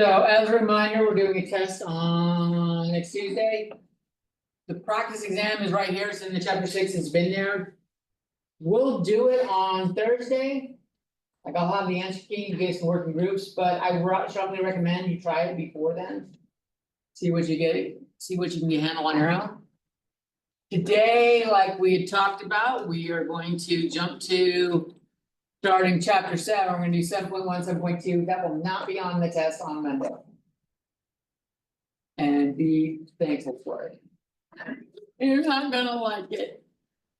So as a reminder, we're doing a test on next Tuesday. The practice exam is right here, it's in the chapter 6, it's been there. We'll do it on Thursday. Like I'll have the answer key, you guys can work in groups, but I strongly recommend you try it before then. See what you get, see what you can handle on your own. Today, like we had talked about, we are going to jump to starting chapter 7, we're gonna do 7.1, 7.2, that will not be on the test on Monday. And be thankful for it. You're not gonna like it,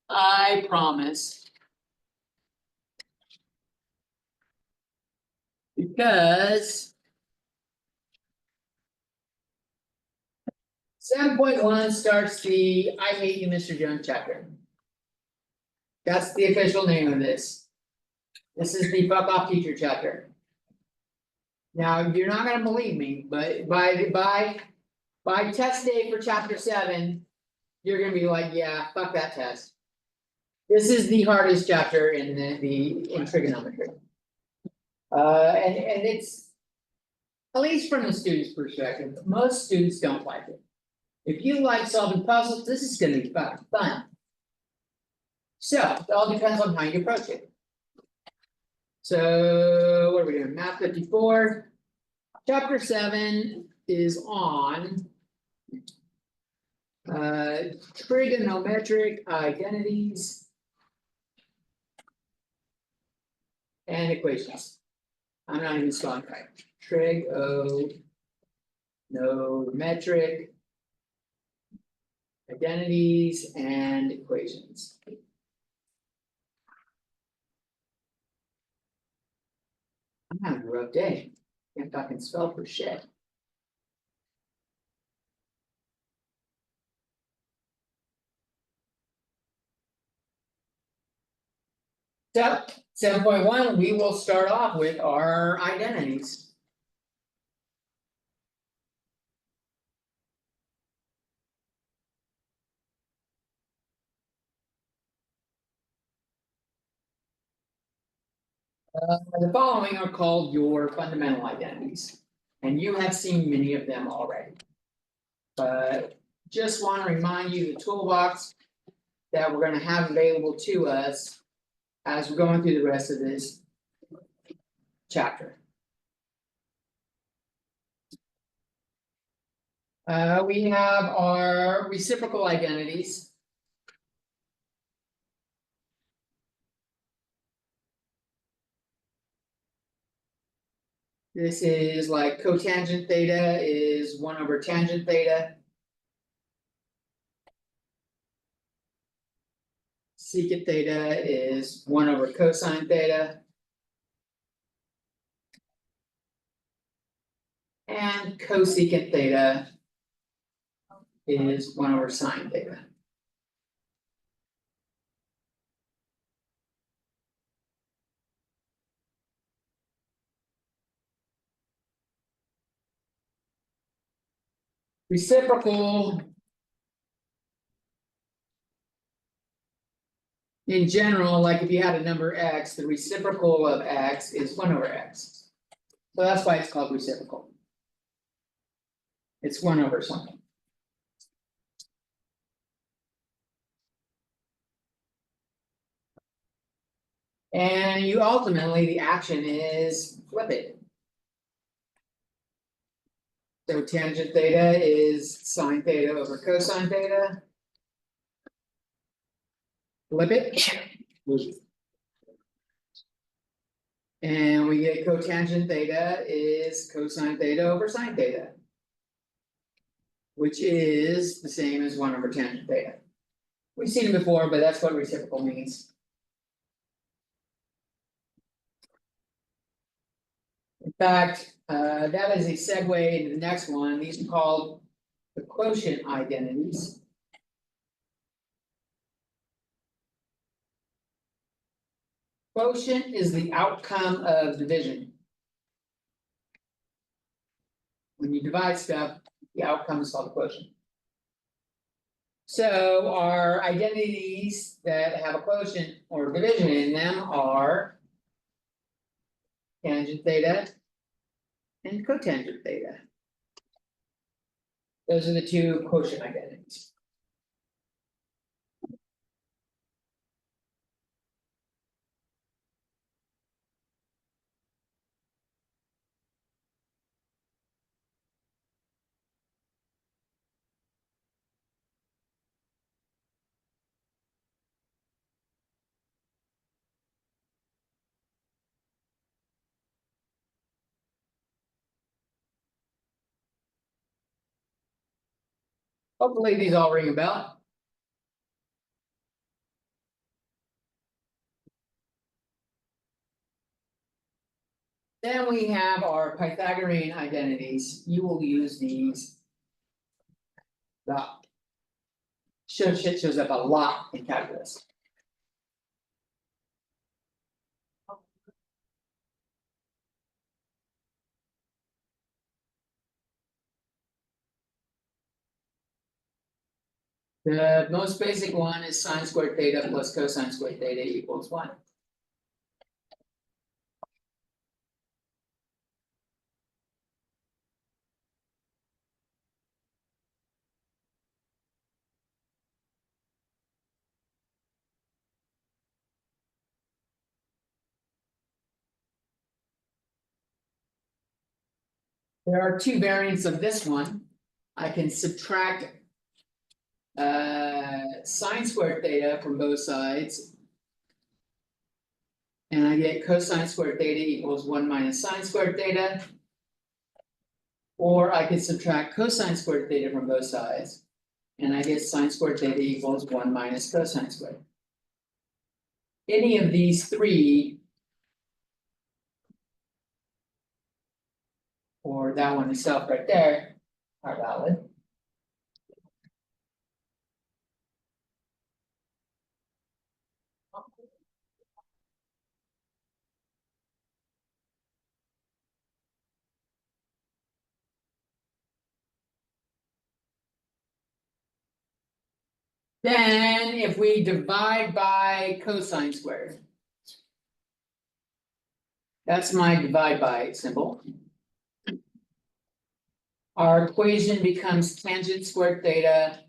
I promise. Because 7.1 starts the I Hate You, Mr. Jones chapter. That's the official name of this. This is the fuck off teacher chapter. Now, you're not gonna believe me, but by test day for chapter 7, you're gonna be like, yeah, fuck that test. This is the hardest chapter in in trigonometry. And it's, at least from the student's perspective, most students don't like it. If you like solving puzzles, this is gonna be fucking fun. So, it all depends on how you approach it. So, what are we doing? Math 54. Chapter 7 is on trigonometric identities and equations. I'm not even spelling right. Trigonometric identities and equations. I'm having a rough day. Can't fucking spell for shit. So 7.1, we will start off with our identities. The following are called your fundamental identities, and you have seen many of them already. But just want to remind you the toolbox that we're going to have available to us as we're going through the rest of this chapter. We have our reciprocal identities. This is like cotangent theta is 1 over tangent theta. Secant theta is 1 over cosine theta. And cosecant theta is 1 over sine theta. Reciprocal in general, like if you had a number x, the reciprocal of x is 1 over x. So that's why it's called reciprocal. It's 1 over something. And you ultimately, the action is flip it. So tangent theta is sine theta over cosine theta. Flip it. And we get cotangent theta is cosine theta over sine theta. Which is the same as 1 over tangent theta. We've seen it before, but that's what reciprocal means. In fact, that is a segue into the next one. These are called the quotient identities. Quotient is the outcome of division. When you divide stuff, the outcome is called a quotient. So our identities that have a quotient or division in them are tangent theta and cotangent theta. Those are the two quotient identities. Hopefully these all ring a bell. Then we have our Pythagorean identities. You will use these. Shit shows up a lot in calculus. The most basic one is sine squared theta plus cosine squared theta equals 1. There are two variants of this one. I can subtract sine squared theta from both sides. And I get cosine squared theta equals 1 minus sine squared theta. Or I could subtract cosine squared theta from both sides. And I get sine squared theta equals 1 minus cosine squared. Any of these three. Or that one itself right there are valid. Then if we divide by cosine squared. That's my divide by symbol. Our equation becomes tangent squared theta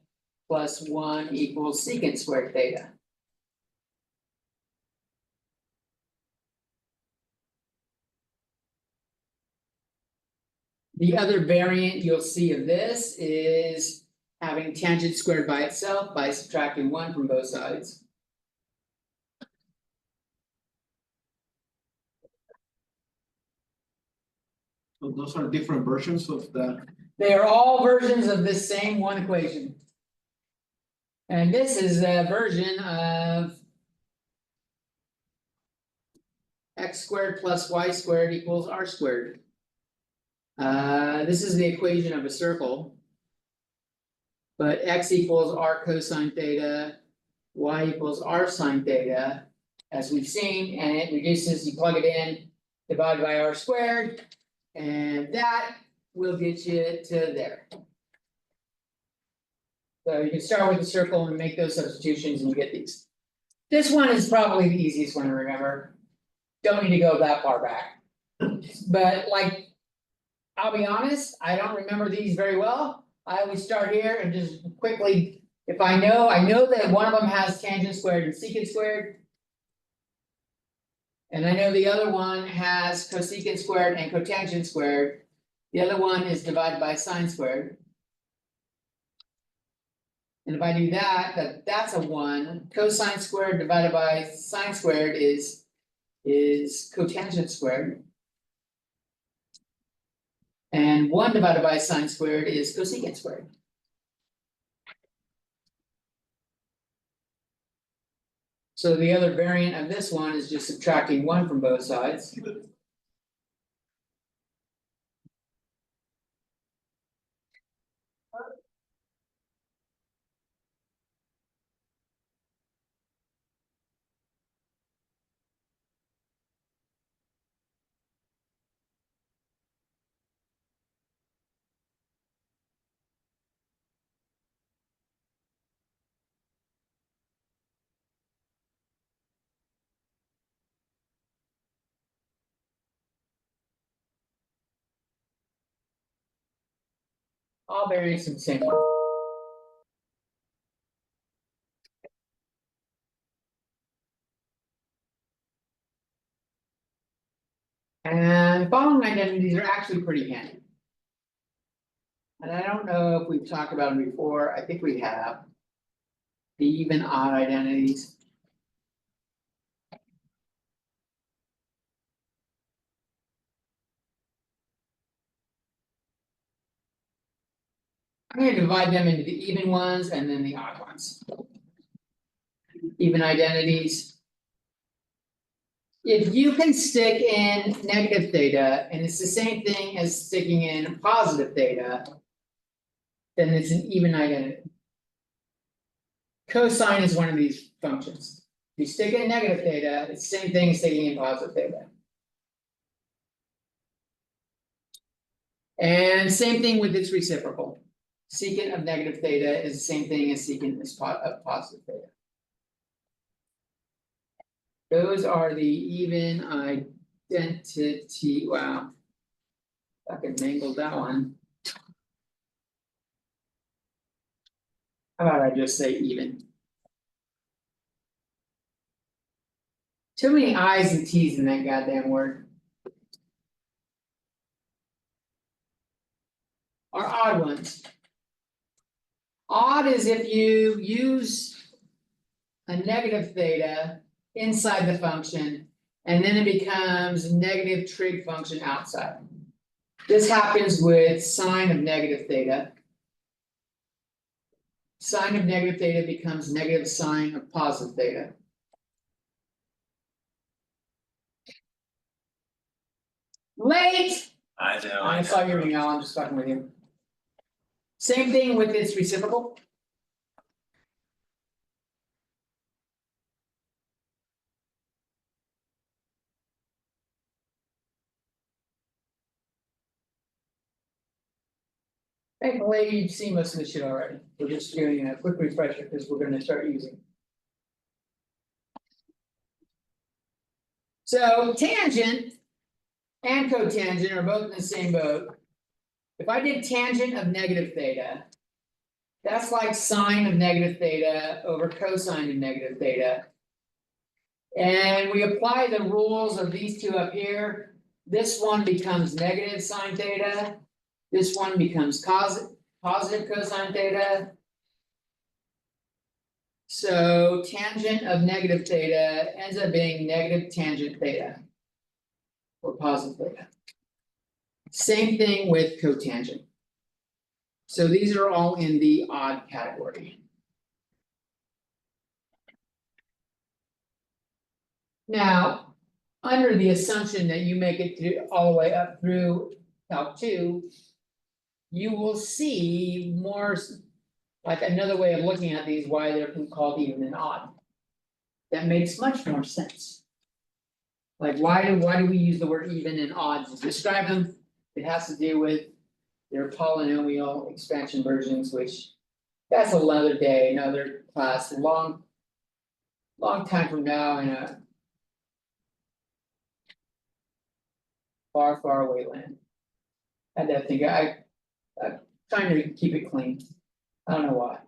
plus 1 equals secant squared theta. The other variant you'll see of this is having tangent squared by itself by subtracting 1 from both sides. So those are different versions of the. They are all versions of this same one equation. And this is a version of x squared plus y squared equals r squared. This is the equation of a circle. But x equals r cosine theta, y equals r sine theta, as we've seen, and it reduces, you plug it in, divided by r squared, and that will get you to there. So you can start with the circle and make those substitutions and you get these. This one is probably the easiest one to remember. Don't need to go that far back. But like, I'll be honest, I don't remember these very well. I always start here and just quickly, if I know that one of them has tangent squared and secant squared. And I know the other one has cosecant squared and cotangent squared. The other one is divided by sine squared. And if I do that, that's a 1. Cosine squared divided by sine squared is cotangent squared. And 1 divided by sine squared is cosecant squared. So the other variant of this one is just subtracting 1 from both sides. All variants in the same one. And following identities are actually pretty handy. And I don't know if we've talked about them before, I think we have. The even odd identities. I'm gonna divide them into the even ones and then the odd ones. Even identities. If you can stick in negative theta and it's the same thing as sticking in positive theta. Then it's an even identity. Cosine is one of these functions. If you stick in negative theta, it's the same thing as sticking in positive theta. And same thing with its reciprocal. Secant of negative theta is the same thing as secant of positive theta. Those are the even identity, wow. Fucking mangled that one. How about I just say even? Too many I's and T's in that goddamn word. Are odd ones. Odd is if you use a negative theta inside the function, and then it becomes negative trig function outside. This happens with sine of negative theta. Sine of negative theta becomes negative sine of positive theta. Late! I know. I saw your email, I'm just fucking with you. Same thing with its reciprocal. Thankfully, you've seen most of this shit already. We're just doing a quick refresher because we're gonna start using. So tangent and cotangent are both in the same boat. If I did tangent of negative theta, that's like sine of negative theta over cosine of negative theta. And we apply the rules of these two up here. This one becomes negative sine theta. This one becomes positive cosine theta. So tangent of negative theta ends up being negative tangent theta. Or positive theta. Same thing with cotangent. So these are all in the odd category. Now, under the assumption that you make it through all the way up through Calc 2, you will see more like another way of looking at these, why they're called even and odd. That makes much more sense. Like why do we use the word even and odd to describe them? It has to do with their polynomial expansion versions, which that's another day, another class, long time from now in a far away land. I had to think I'm trying to keep it clean. I don't know why.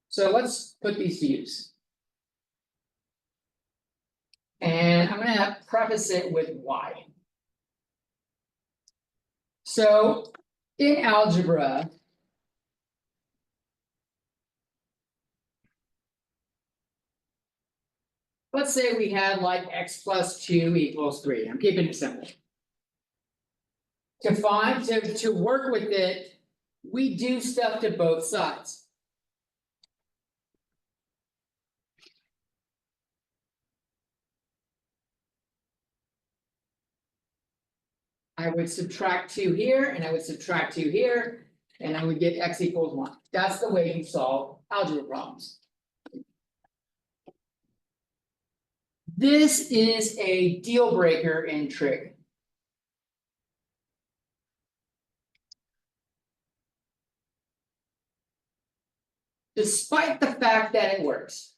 So let's put these to use. And I'm gonna preface it with why. So in algebra. Let's say we had like x plus 2 equals 3. I'm keeping it simple. To work with it, we do stuff to both sides. I would subtract 2 here and I would subtract 2 here, and I would get x equals 1. That's the way you solve algebra problems. This is a deal breaker in trig. despite the fact that it works.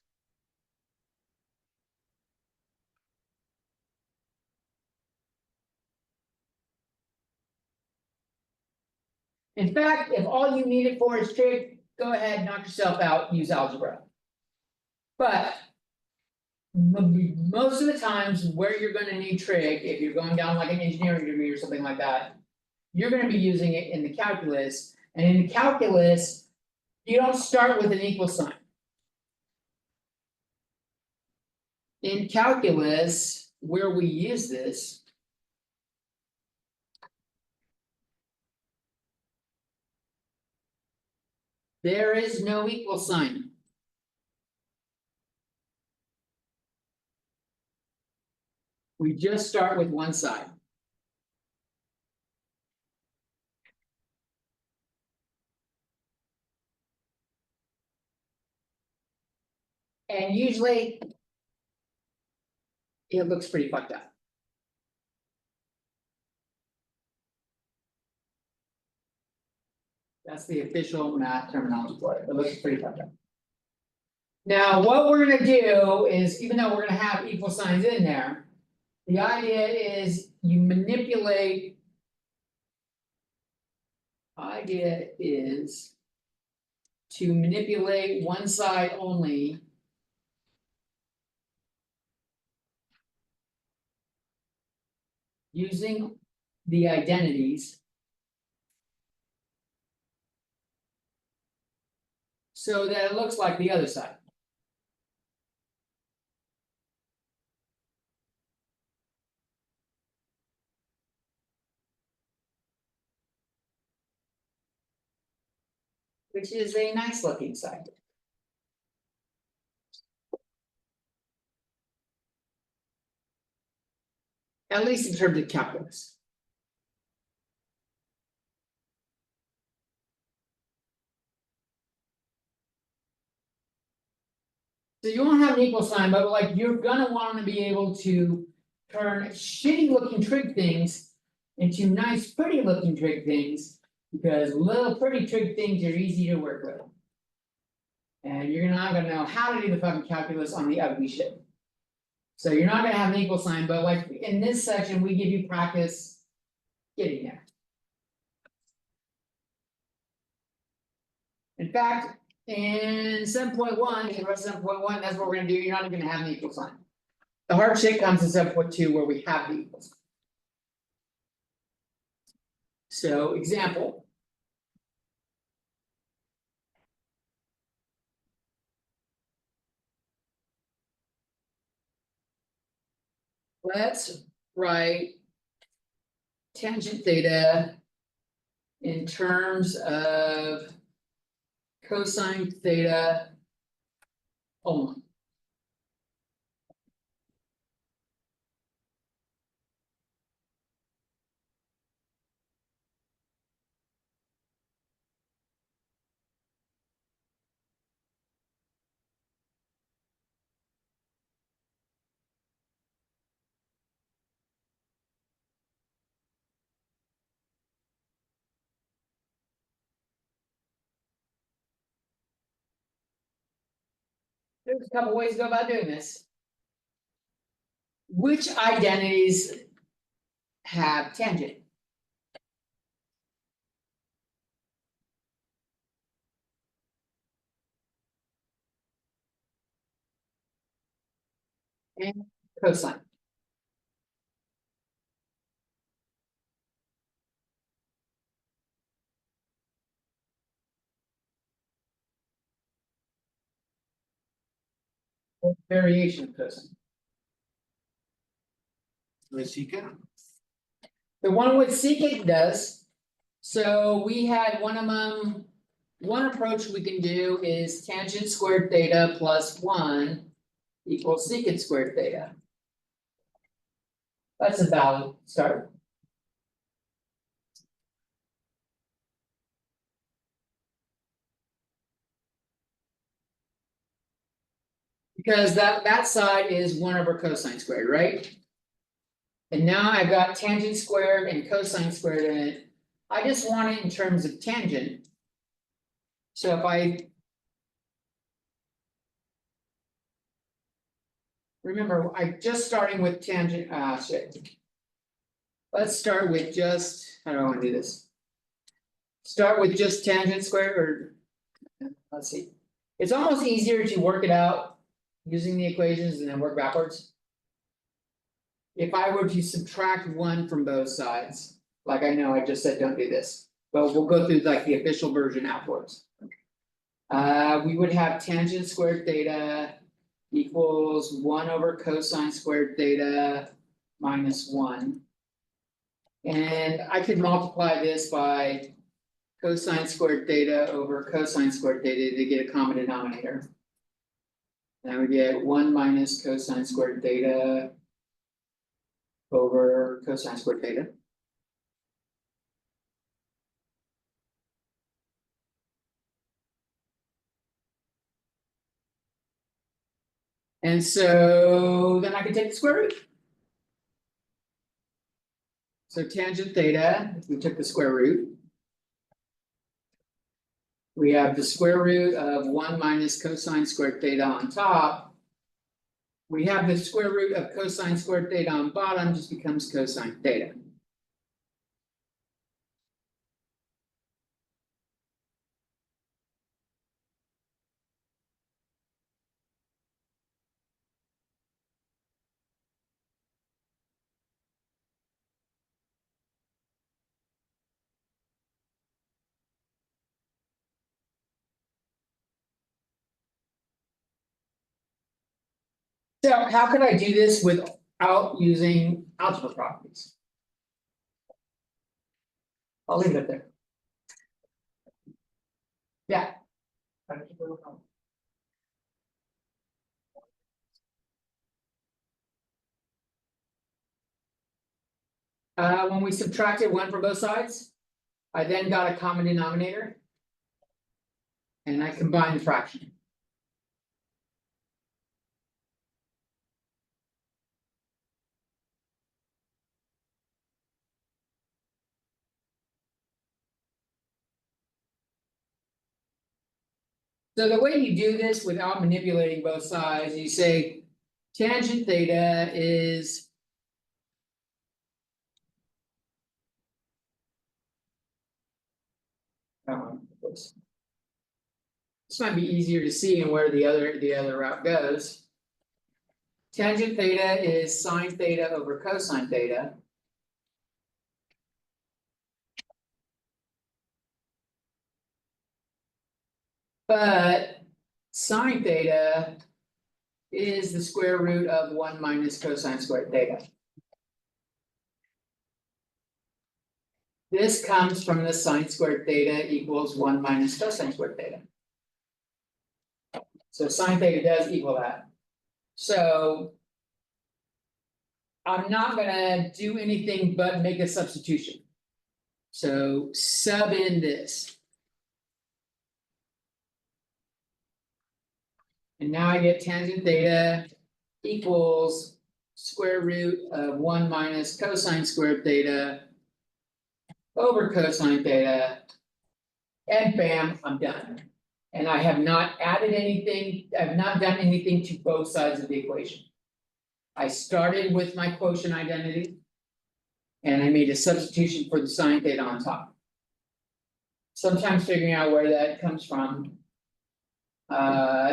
In fact, if all you need it for is trig, go ahead, knock yourself out, use algebra. But. Most of the times where you're gonna need trig, if you're going down like an engineering degree or something like that. You're gonna be using it in the calculus, and in the calculus, you don't start with an equal sign. In calculus, where we use this. There is no equal sign. We just start with one side. And usually. It looks pretty fucked up. That's the official math terminology for it. It looks pretty fucked up. Now, what we're gonna do is, even though we're gonna have equal signs in there. The idea is you manipulate. Idea is. To manipulate one side only. Using the identities. So that it looks like the other side. Which is a nice looking side. At least in terms of calculus. So you won't have an equal sign, but like you're gonna wanna be able to turn shitty looking trig things into nice pretty looking trig things. Because little pretty trig things are easy to work with. And you're not gonna know how to do the fucking calculus on the ugly shit. So you're not gonna have an equal sign, but like in this section, we give you practice getting there. In fact, in 7.1, the rest of 7.1, that's what we're gonna do, you're not even gonna have an equal sign. The hard shit comes in 7.2 where we have the equals. So example. Let's write. Tangent theta. In terms of. Cosine theta. Only. There's a couple ways to go about doing this. Which identities have tangent? And cosine. Or variation of cosine. Secant? The one with secant does. So we had one of them. One approach we can do is tangent squared theta plus 1 equals secant squared theta. That's a valid start. Because that side is 1/, cosine squared, right? And now I've got tangent squared and cosine squared in it. I just want it in terms of tangent. So if I remember, I just starting with tangent, shit. Let's start with just, how do I wanna do this? Start with just tangent square or, let's see. It's almost easier to work it out using the equations and then work backwards. If I were to subtract one from both sides, like I know I just said, don't do this, but we'll go through like the official version afterwards. We would have tangent squared theta equals 1/cosine squared theta minus 1. And I could multiply this by cosine squared theta over cosine squared theta to get a common denominator. Now we get 1 minus cosine squared theta over cosine squared theta. And so then I can take the square root. So tangent theta, if we took the square root. We have the square root of 1 minus cosine squared theta on top. We have the square root of cosine squared theta on bottom, just becomes cosine theta. So how could I do this without using algebra properties? I'll leave it there. Yeah. When we subtracted 1 from both sides, I then got a common denominator. And I combined the fraction. So the way you do this without manipulating both sides, you say tangent theta is. This might be easier to see in where the other route goes. Tangent theta is sine theta over cosine theta. But sine theta is the square root of 1 minus cosine squared theta. This comes from the sine squared theta equals 1 minus cosine squared theta. So sine theta does equal that. So I'm not gonna do anything but make a substitution. So sub in this. And now I get tangent theta equals square root of 1 minus cosine squared theta over cosine theta. And bam, I'm done. And I have not added anything, I've not done anything to both sides of the equation. I started with my quotient identity. And I made a substitution for the sine theta on top. Sometimes figuring out where that comes from.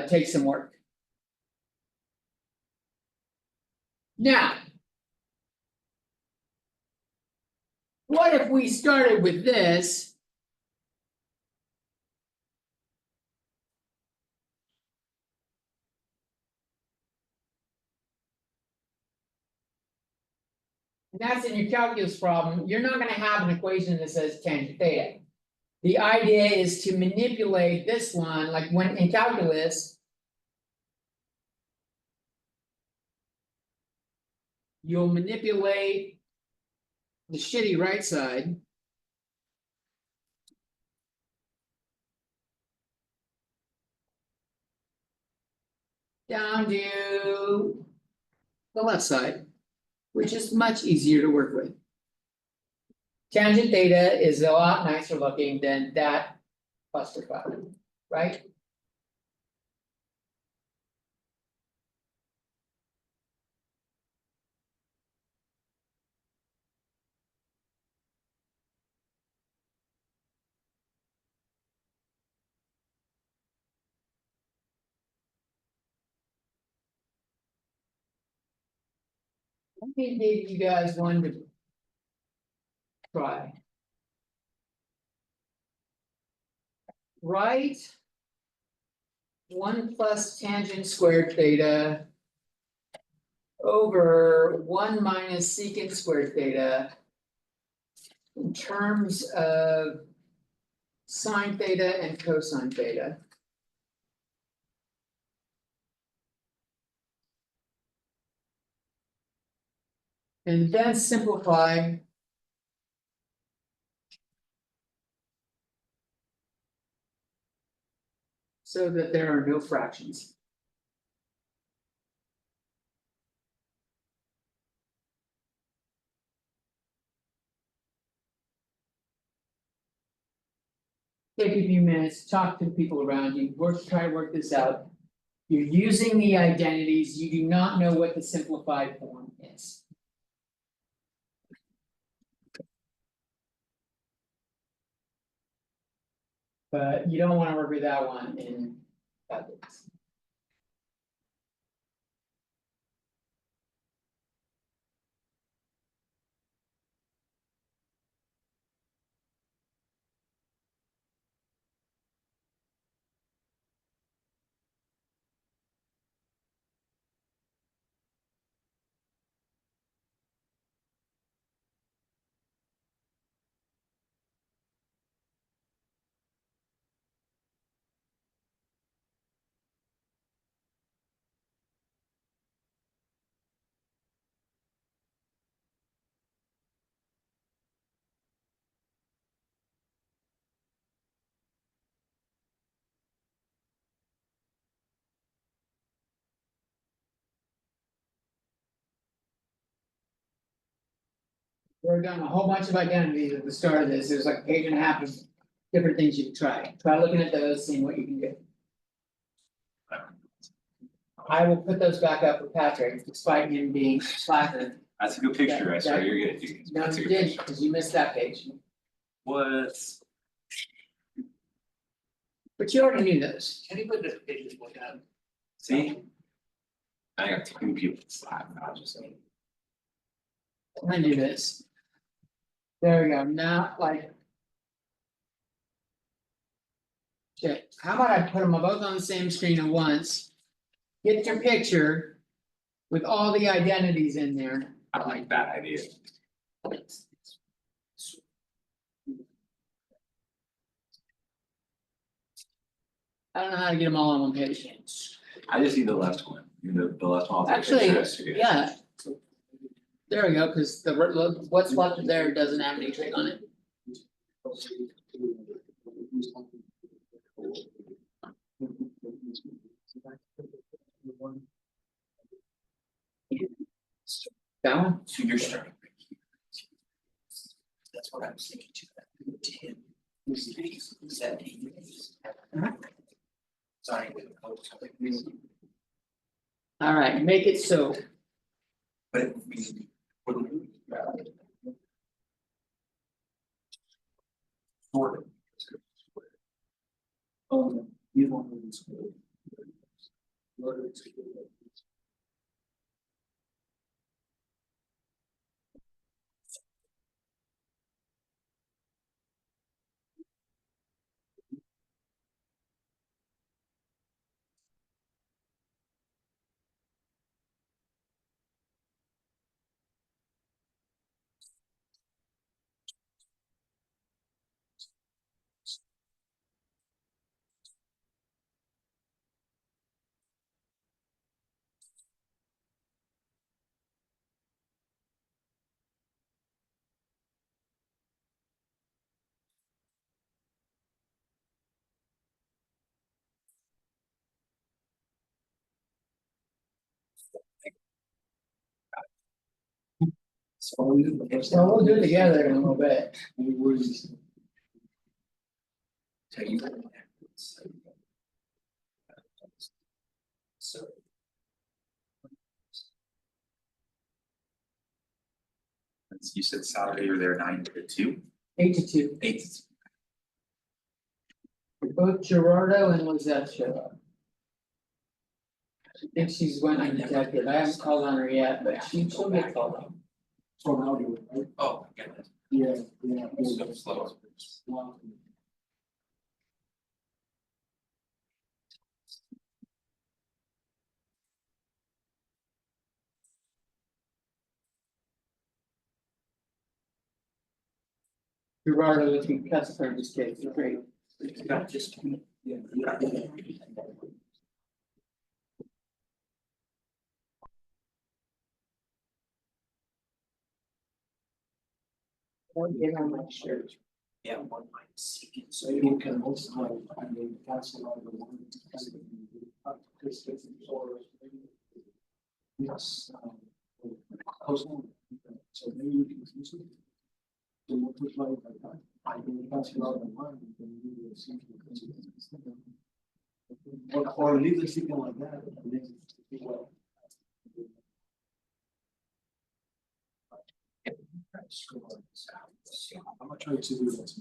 Takes some work. Now. What if we started with this? And that's in your calculus problem, you're not gonna have an equation that says tangent theta. The idea is to manipulate this one, like when in calculus. You'll manipulate the shitty right side. Down to the left side, which is much easier to work with. Tangent theta is a lot nicer looking than that clusterfuck, right? Let me give you guys one to try. Write 1 plus tangent squared theta over 1 minus secant squared theta in terms of sine theta and cosine theta. And then simplify so that there are no fractions. Take a few minutes, talk to the people around you, try to work this out. You're using the identities, you do not know what the simplified form is. But you don't wanna work with that one in calculus. We're done a whole bunch of identities at the start of this, there's like a page and a half of different things you can try. Try looking at those, seeing what you can do. I will put those back up with Patrick, despite him being slacker. That's a good picture, I swear, That- you're good, dude. No, That's a you good did, picture. because you missed that page, What? but you already knew those. Can you put this page back up? See? I got 2 people slap, I'll just say. I'm gonna do this. There we go, now like. Okay, how about I put them both on the same screen at once? Get your picture. With all the identities in there. I like that idea. I don't know how to get them all on one page. I just need the last one, the last one. I'll take a Actually, picture, that's good. yeah. There we go, because what's left there doesn't have any trig on it. That one? So you're starting. That's what I was thinking too. 10. Is that 8? Sorry. All right, make it so. But. Sort. You want to. So we'll do it together in a little bit. Tell you. So. You said Saturday you were there 9 to 2? 8 to 2. 8. Both Gerardo and Lizette showed up. I think she's went undetected, I haven't called on her yet, but she'll get called on. From audio, right? Oh, I get it. Yeah, yeah. So slow. Wow. Gerardo, if you customer in this case, you're great. Not just. Yeah. Get on my shirt. Yeah, one might see it. So you can also have, I mean, cancel out the one. Yes. Household, so maybe we can use it. So multiply it by that, I can cancel out the one, and then we will see. Or leave the second like that, and then, well. I'm gonna try to do that.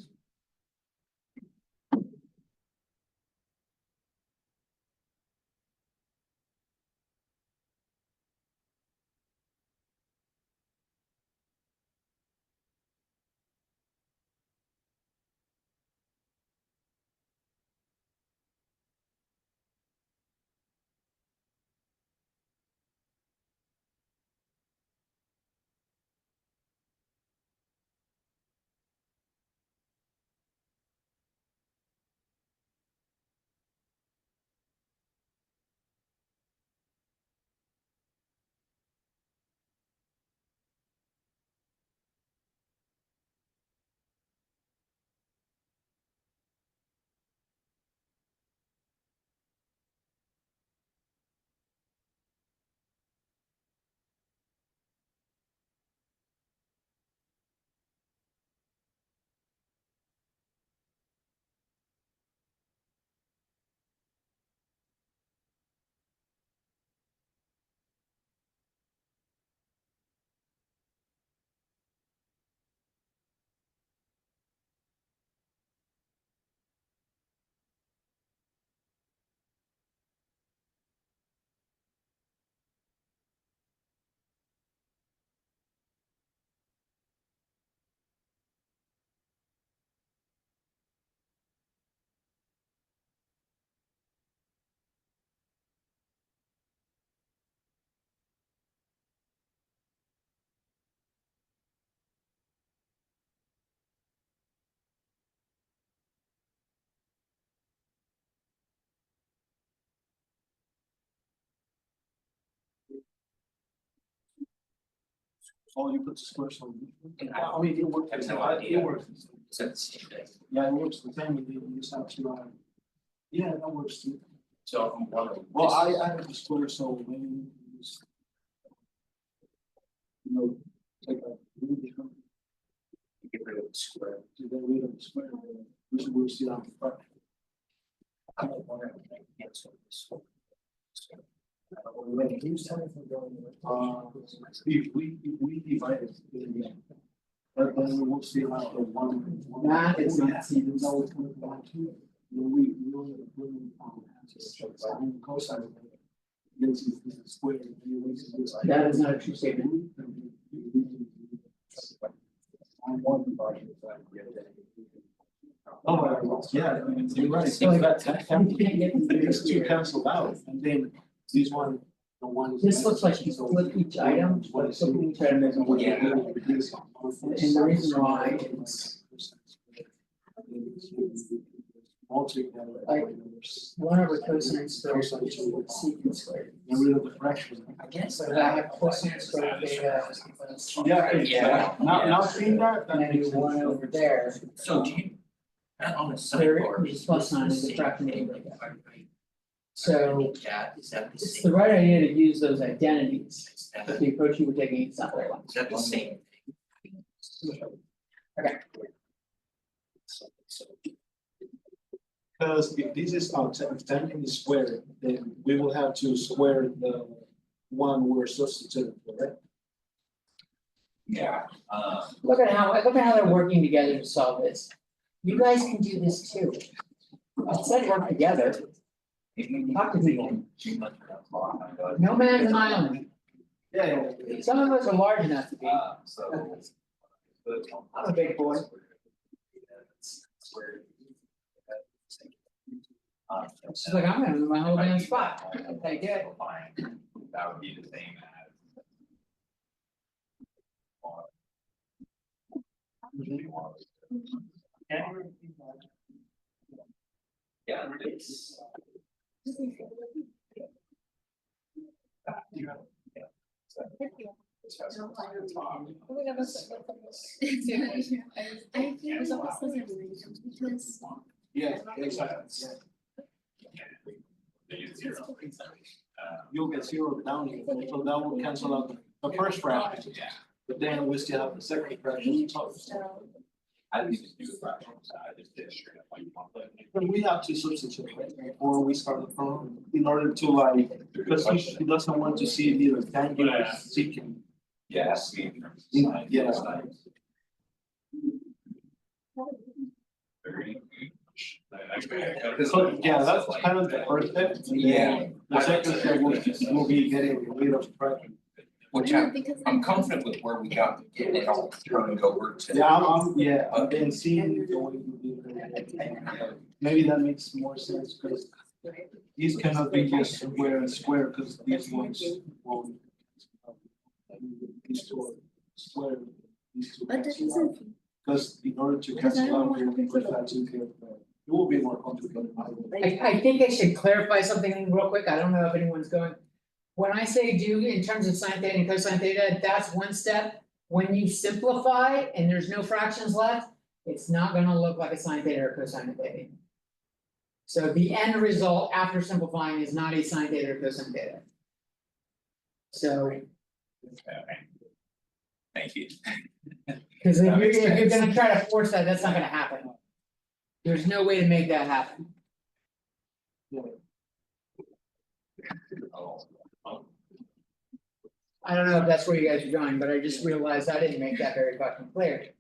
Oh, you put the squares on. I mean, it works. Have no idea. It works. It's at the same day. Yeah, it works the same, you just have to, yeah, that works too. So I'm wondering. Well, I have the square, so when you use. You know, take a really different, Get rid of the square. to get rid of the square, we should see on the front. I'm wondering if I can cancel this one. If we divide it, but then we will see how the one. Math is not see the no it's coming back to. We only cosine. This is square. That is not a true statement. On one divided by the other. Oh, yeah, you're right. So like, That you can't get these two canceled out, and then these one, the one. This looks like you flip each item, but flipping each item doesn't work. Yeah. And the reason why is like 1/2 cosine squared equals secant squared. Get rid of the fraction. I guess. So I have cosine squared theta. Yeah. Now seeing that. And I do 1 over there. So do you, not on the There sidebar. is plus sign in the fraction like that. So That is that the it's same? the right idea to use those identities, Is that but the approach you were taking is not the right one. the same? Okay. Because if this is if 10 is squared, then we will have to square the one we're substituting for, right? Yeah, Look at how they're working together to solve this. You guys can do this too. I said work together. Talk to people. No man's an island. Yeah. Some of us are large enough to be. So. I'm a big boy. She's like, I'm gonna move my whole damn spot. I'll take it. That would be the same as. Yeah, it's. Yeah, exactly. They use zero. You'll get zero down here, so that will cancel out the first round, Yeah, but then we still have the second round. I didn't just do the fractions, I just did straight up like one. But we have to substitute before we start the program in order to like, because he doesn't want to see the rectangular seeking. Yes. Yeah. So, yeah, that's kind of the first step. Yeah. The second step will be getting rid of fractions. Which I'm confident with where we got, it all turned over to. Yeah, I've been seeing the way you do it. Maybe that makes more sense, because these cannot be just square and square, because these ones will. These two are square, these two. But this isn't. Because in order to cancel out, we have to get, it will be more complicated. I think I should clarify something real quick. I don't know if anyone's going. When I say do in terms of sine theta and cosine theta, that's one step. When you simplify and there's no fractions left, it's not gonna look like a sine theta or cosine theta. So the end result after simplifying is not a sine theta or cosine theta. So, Okay. Thank you. cause if That makes you're sense. gonna try to force that, that's not gonna happen. There's no way to make that happen. I don't know if that's where you guys are going, but I just realized I didn't make that very fucking clear.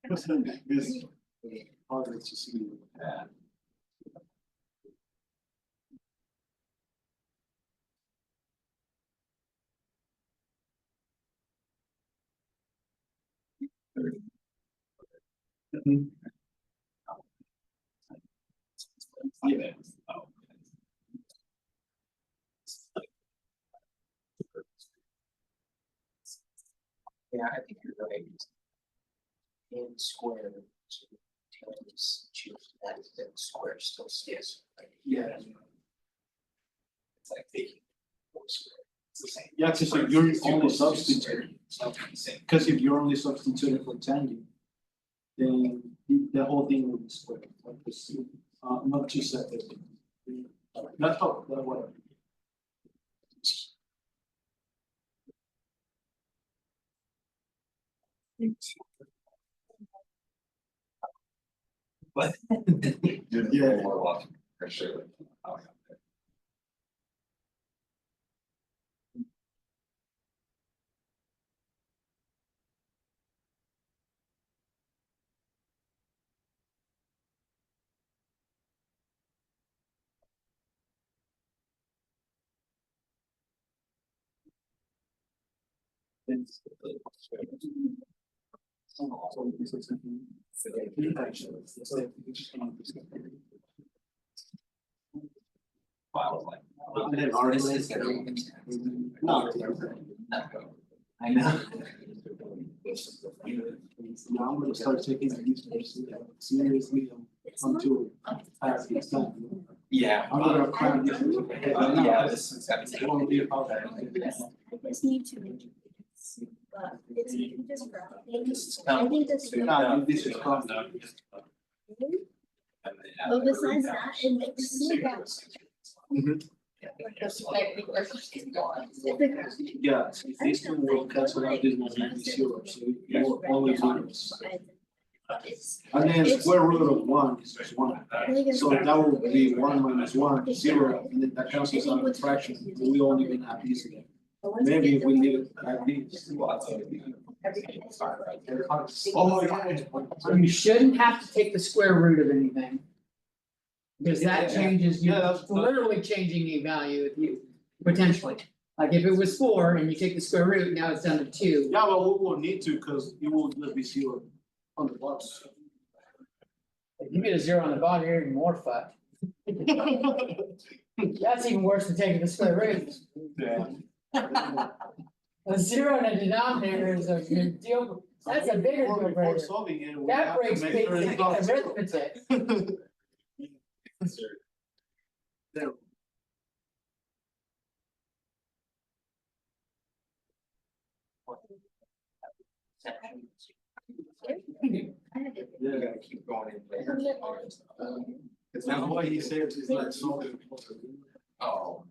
It's harder to see. Yeah. Yeah. Oh. Yeah, I think you're right. In square. Choose that, then square still stays. Yeah. It's like taking. Four square. It's the same. Yeah, because if you're only substituting, Same. because if you're only substituting for tangent, then the whole thing will be square, like this, not two separate. That's how, that whatever. But. Yeah. More luck, for sure. Oh, yeah. Wow, like. And then artists This is that gonna- No. I know. Now I'm gonna start taking these seriously until past the exam. Yeah. I'm gonna cram this. Yeah, this is. It won't be about that. I just need to. But it's just for. No. I think that's. No, this is common. But besides that, it makes. Yeah, so these two will cancel out, this will be zero, so you will only minus. And then square root of one is just one, so that will be one minus one, zero, and then that cancels out the fraction, we only gonna have these again. Maybe if we leave it like this. Oh, yeah. You shouldn't have to take the square root of anything. Because that Yeah. changes, Yeah, you're that's- literally changing a value if you, potentially. Like if it was 4 and you take the square root, now it's down to 2. Yeah, but we will need to, cause it will just be zero on the box. If you get a 0 on the bottom, you're even more fucked. That's even worse than taking the square root. Yeah. A 0 in a denominator is a good deal, that's a bigger deal Before breaker. solving it, we That have to breaks make sure basic it's not zero. arithmetic. There. You gotta keep going in there. It's not what he says, it's like solving. Oh.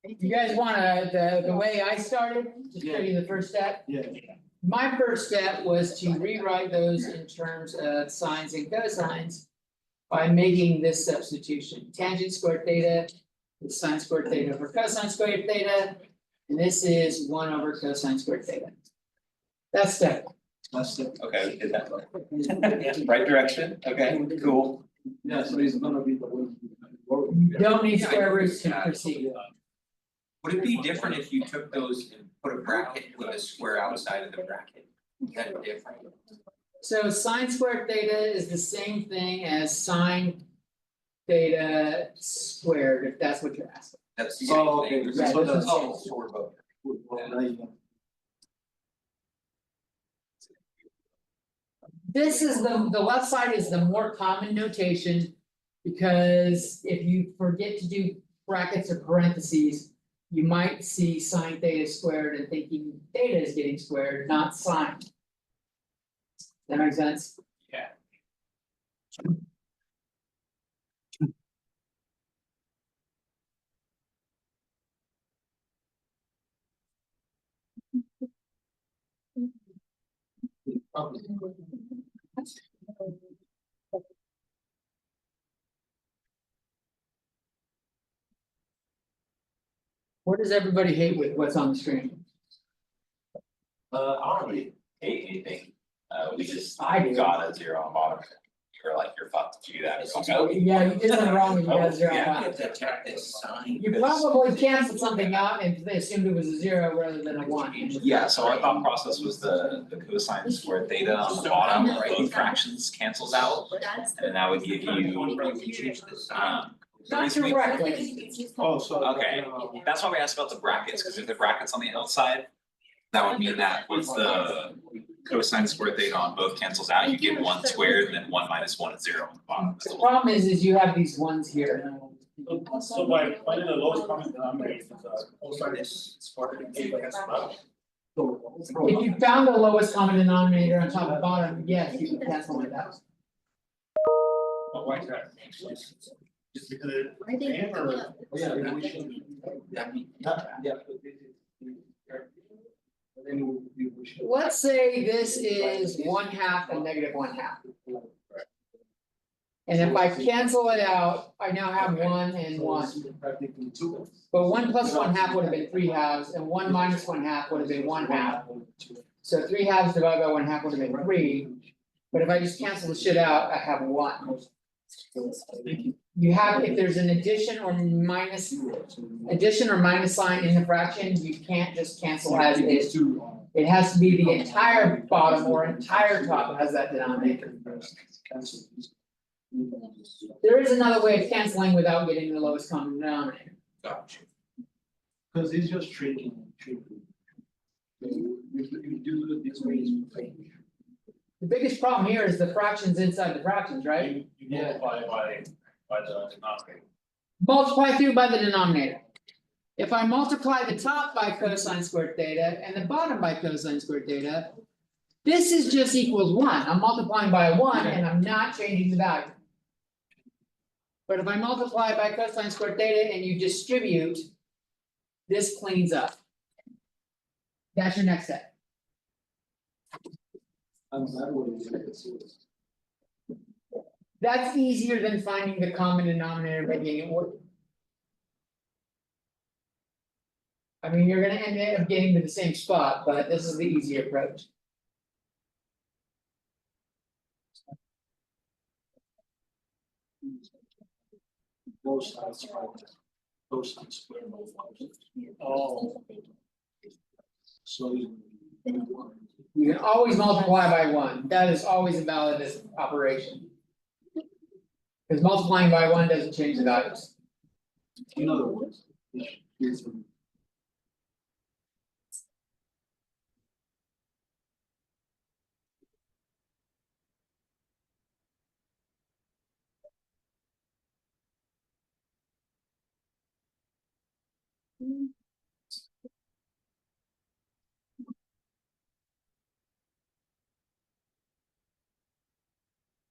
You guys wanna, the way I started, to show you the first step? Yeah. My first step was to rewrite those in terms of sines and cosines. By making this substitution, tangent squared theta is sine squared theta over cosine squared theta. And this is 1 over cosine squared theta. That's step. That's it. Okay, we did that. Right direction, okay, cool. Yeah, so it's gonna be the way. You don't need square roots to proceed. Would it be different if you took those and put a bracket with a square outside of the bracket? Is that different? So sine squared theta is the same thing as sine theta squared, if that's what you're asking. That's the Oh, same okay. thing. Yeah, So this is- Oh, so we're both. This is the left side is the more common notation. Because if you forget to do brackets or parentheses. You might see sine theta squared and thinking theta is getting squared, not sine. That makes sense? Yeah. What does everybody hate with what's on the screen? I don't really hate anything, we just I do. got a 0 on bottom. You were like, you're fucked if you do that, you're like, oh. Yeah, you did something wrong when you got 0 Yeah. on Have to check this sign. You probably canceled something out and they assumed it was a 0 rather than a 1. Yeah, so our thought process was the cosine squared theta on the bottom of both fractions cancels out, and that would give you, Not directly. Oh, so. Okay. that's why we asked about the brackets, cause if the brackets on the outside. That would mean that once the cosine squared theta on both cancels out, you get 1 squared, and then 1 minus 1 is 0 on the bottom. The problem is you have these ones here. So by finding the lowest common denominator, cosine is squared and theta as well. If you found the lowest common denominator on top and bottom, yes, you can cancel it out. But why is that? Just because it. I think- and or- Yeah, we should. That mean- Yeah. Then we should. Let's say this is 1/2 and -1/2. And if I cancel it out, I now have 1 and 1. Practically two. But 1 plus 1/2 would have been 3/2, and 1 minus 1/2 would have been 1/2. So 3/2 divided by 1/2 would have been 3. But if I just cancel the shit out, I have 1. You have, if there's an addition or minus sign in the fraction, you can't just cancel as it is. It has to be the entire bottom or entire top that has that denominator. There is another way of canceling without getting the lowest common denominator. Gotcha. Cause it's just tricking. You do this way. The biggest problem here is the fractions inside the fractions, right? You multiply by the denominator. Multiply through by the denominator. If I multiply the top by cosine squared theta and the bottom by cosine squared theta. This is just equals one, I'm multiplying by one and I'm not changing the value. But if I multiply by cosine squared theta and you distribute. This cleans up. That's your next step. That's easier than finding the common denominator, making it work. I mean, you're gonna end up getting to the same spot, but this is the easy approach. Both sides square both options. Oh. So you. You can always multiply by one, that is always a valid operation. Because multiplying by one doesn't change the values. In other words. Here's the.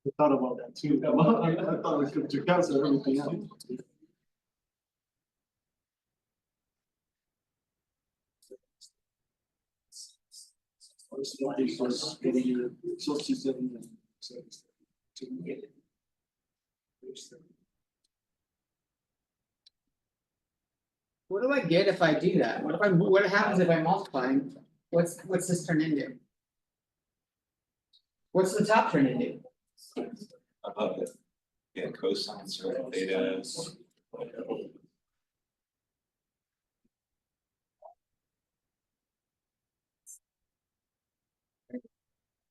I thought about that too, I thought we could cancel everything else. What do I get if I do that? What happens if I multiply? What's this turn into? What's the top turn into? Above it. Yeah, cosine squared theta.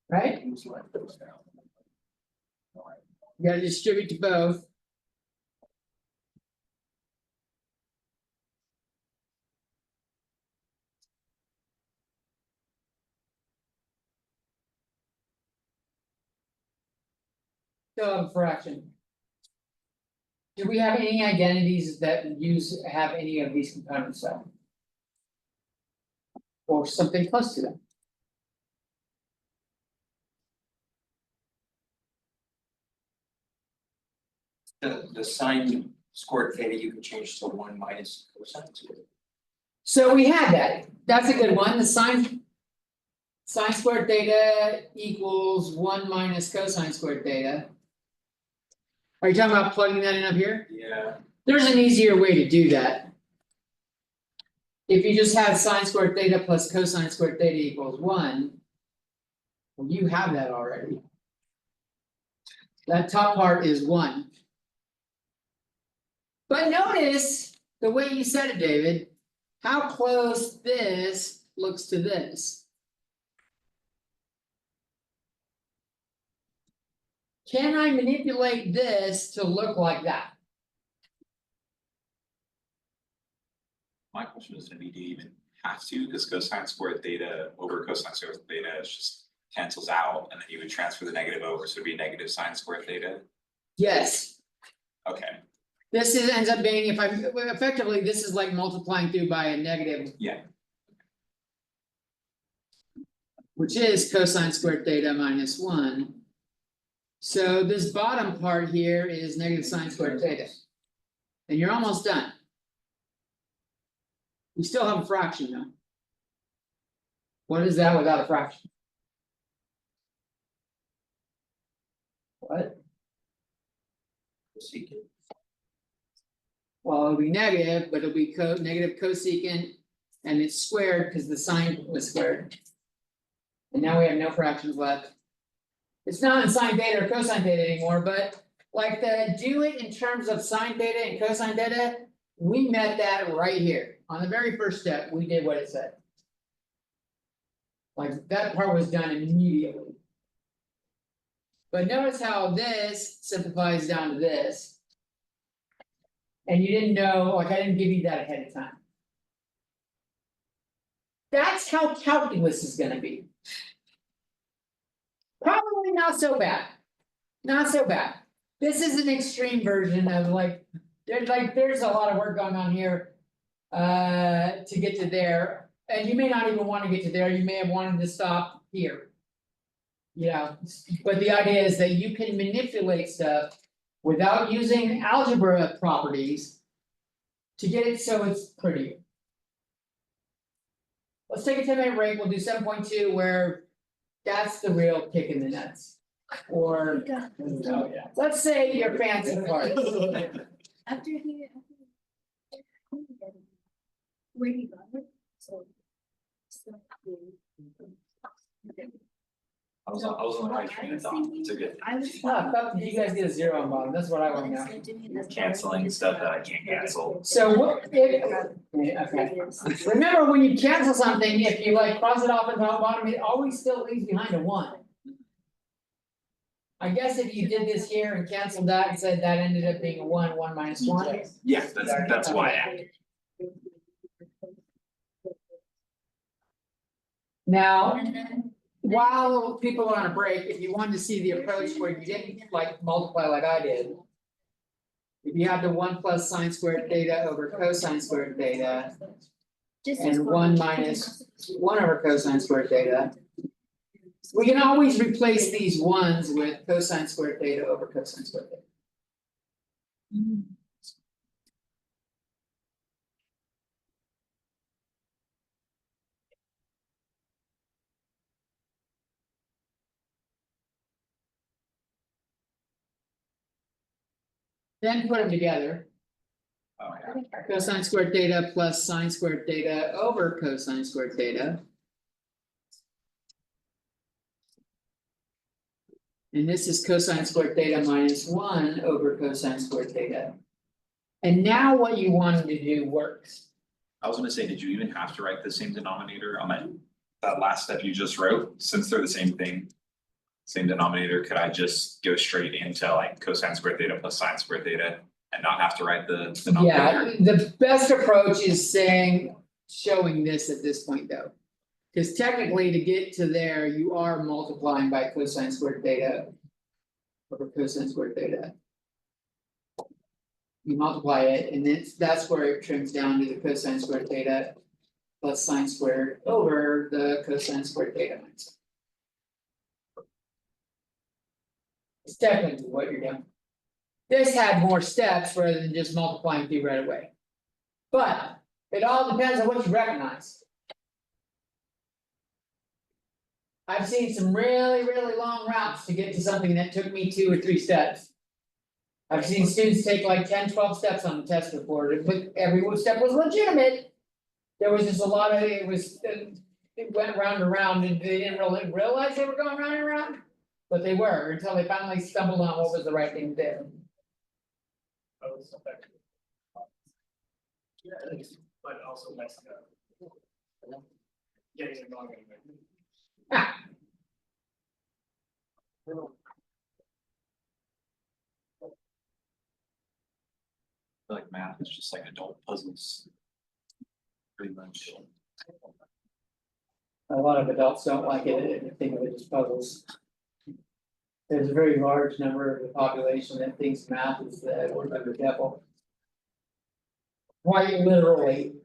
Right? You gotta distribute to both. Still have a fraction. Do we have any identities that have any of these components though? Or something close to them? The sine squared theta you can change to 1 minus cosine squared. So we had that, that's a good one, the sine. Sine squared theta equals 1 minus cosine squared theta. Are you talking about plugging that in up here? Yeah. There's an easier way to do that. If you just have sine squared theta plus cosine squared theta equals 1. Well, you have that already. That top part is 1. But notice the way you said it, David, how close this looks to this. Can I manipulate this to look like that? My question is gonna be, do you even have to, because cosine squared theta over cosine squared theta is just cancels out, and then you would transfer the negative over, so it'd be negative sine squared theta. Yes, Okay, this ends up being, if I, effectively, this is like multiplying through by a negative. yeah. Which is cosine squared theta minus 1. So this bottom part here is negative sine squared theta. And you're almost done. You still have a fraction though. What is that without a fraction? What? Cosecant. Well, it'll be negative, but it'll be negative cosecant. And it's squared because the sine was squared. And now we have no fractions left. It's not in sine theta or cosine theta anymore, but like do it in terms of sine theta and cosine theta, we met that right here. On the very first step, we did what it said. Like that part was done immediately. But notice how this simplifies down to this. And you didn't know, like I didn't give you that ahead of time. That's how calculus is gonna be. Probably not so bad. Not so bad. This is an extreme version of there's a lot of work going on here. To get to there, and you may not even want to get to there, you may have wanted to stop here. Yeah, but the idea is that you can manipulate stuff without using algebra properties. To get it so it's pretty. Let's take a 10-minute break, we'll do 7.2 where that's the real kick in the nuts. Or, Oh, yeah. let's say your fancy part. After he. Where he got it, so. I was on the right train of thought, it's a good thing. I was. Ah, fuck, did you guys get a 0 on bottom, that's what I want to know. Canceling stuff that I can't cancel. So what if, okay, remember when you cancel something, if you like cross it off at the bottom, it always still leaves behind a 1. I guess if you did this here and canceled that and said that ended up being a 1, 1 minus 1. Yeah, that's why I. Now, And then. while people are on a break, if you wanted to see the approach where you didn't like multiply like I did. If you had the 1 plus sine squared theta over cosine squared theta Just and as 1 minus 1 over cosine squared theta. We can always replace these ones with cosine squared theta over cosine squared theta. Then put them together, Oh, yeah. cosine squared theta plus sine squared theta over cosine squared theta. And this is cosine squared theta minus 1 over cosine squared theta. And now what you wanted to do works. I was gonna say, did you even have to write the same denominator on that last step you just wrote, since they're the same thing? Same denominator, could I just go straight into like cosine squared theta plus sine squared theta and not have to write the denominator? Yeah, the best approach is showing this at this point though. Cause technically to get to there, you are multiplying by cosine squared theta. Over cosine squared theta. You multiply it and that's where it trims down to the cosine squared theta. Plus sine squared over the cosine squared theta minus. It's technically what you're doing. This had more steps rather than just multiplying through right away. But it all depends on what you recognize. I've seen some really long routes to get to something that took me 2 or 3 steps. I've seen students take like 10, 12 steps on the test report, but every step was legitimate. There was just a lot of, it went round and round and they didn't really realize they were going round and round. But they were, until they finally stumbled on what was the right thing to do. That was effective. Yeah, but also messing up. Getting it wrong anyway. I feel like math is just like adult puzzles. Pretty much. A lot of adults don't like it, and think of it as puzzles. There's a very large number of the population that thinks math is the word of the devil. Quite literally,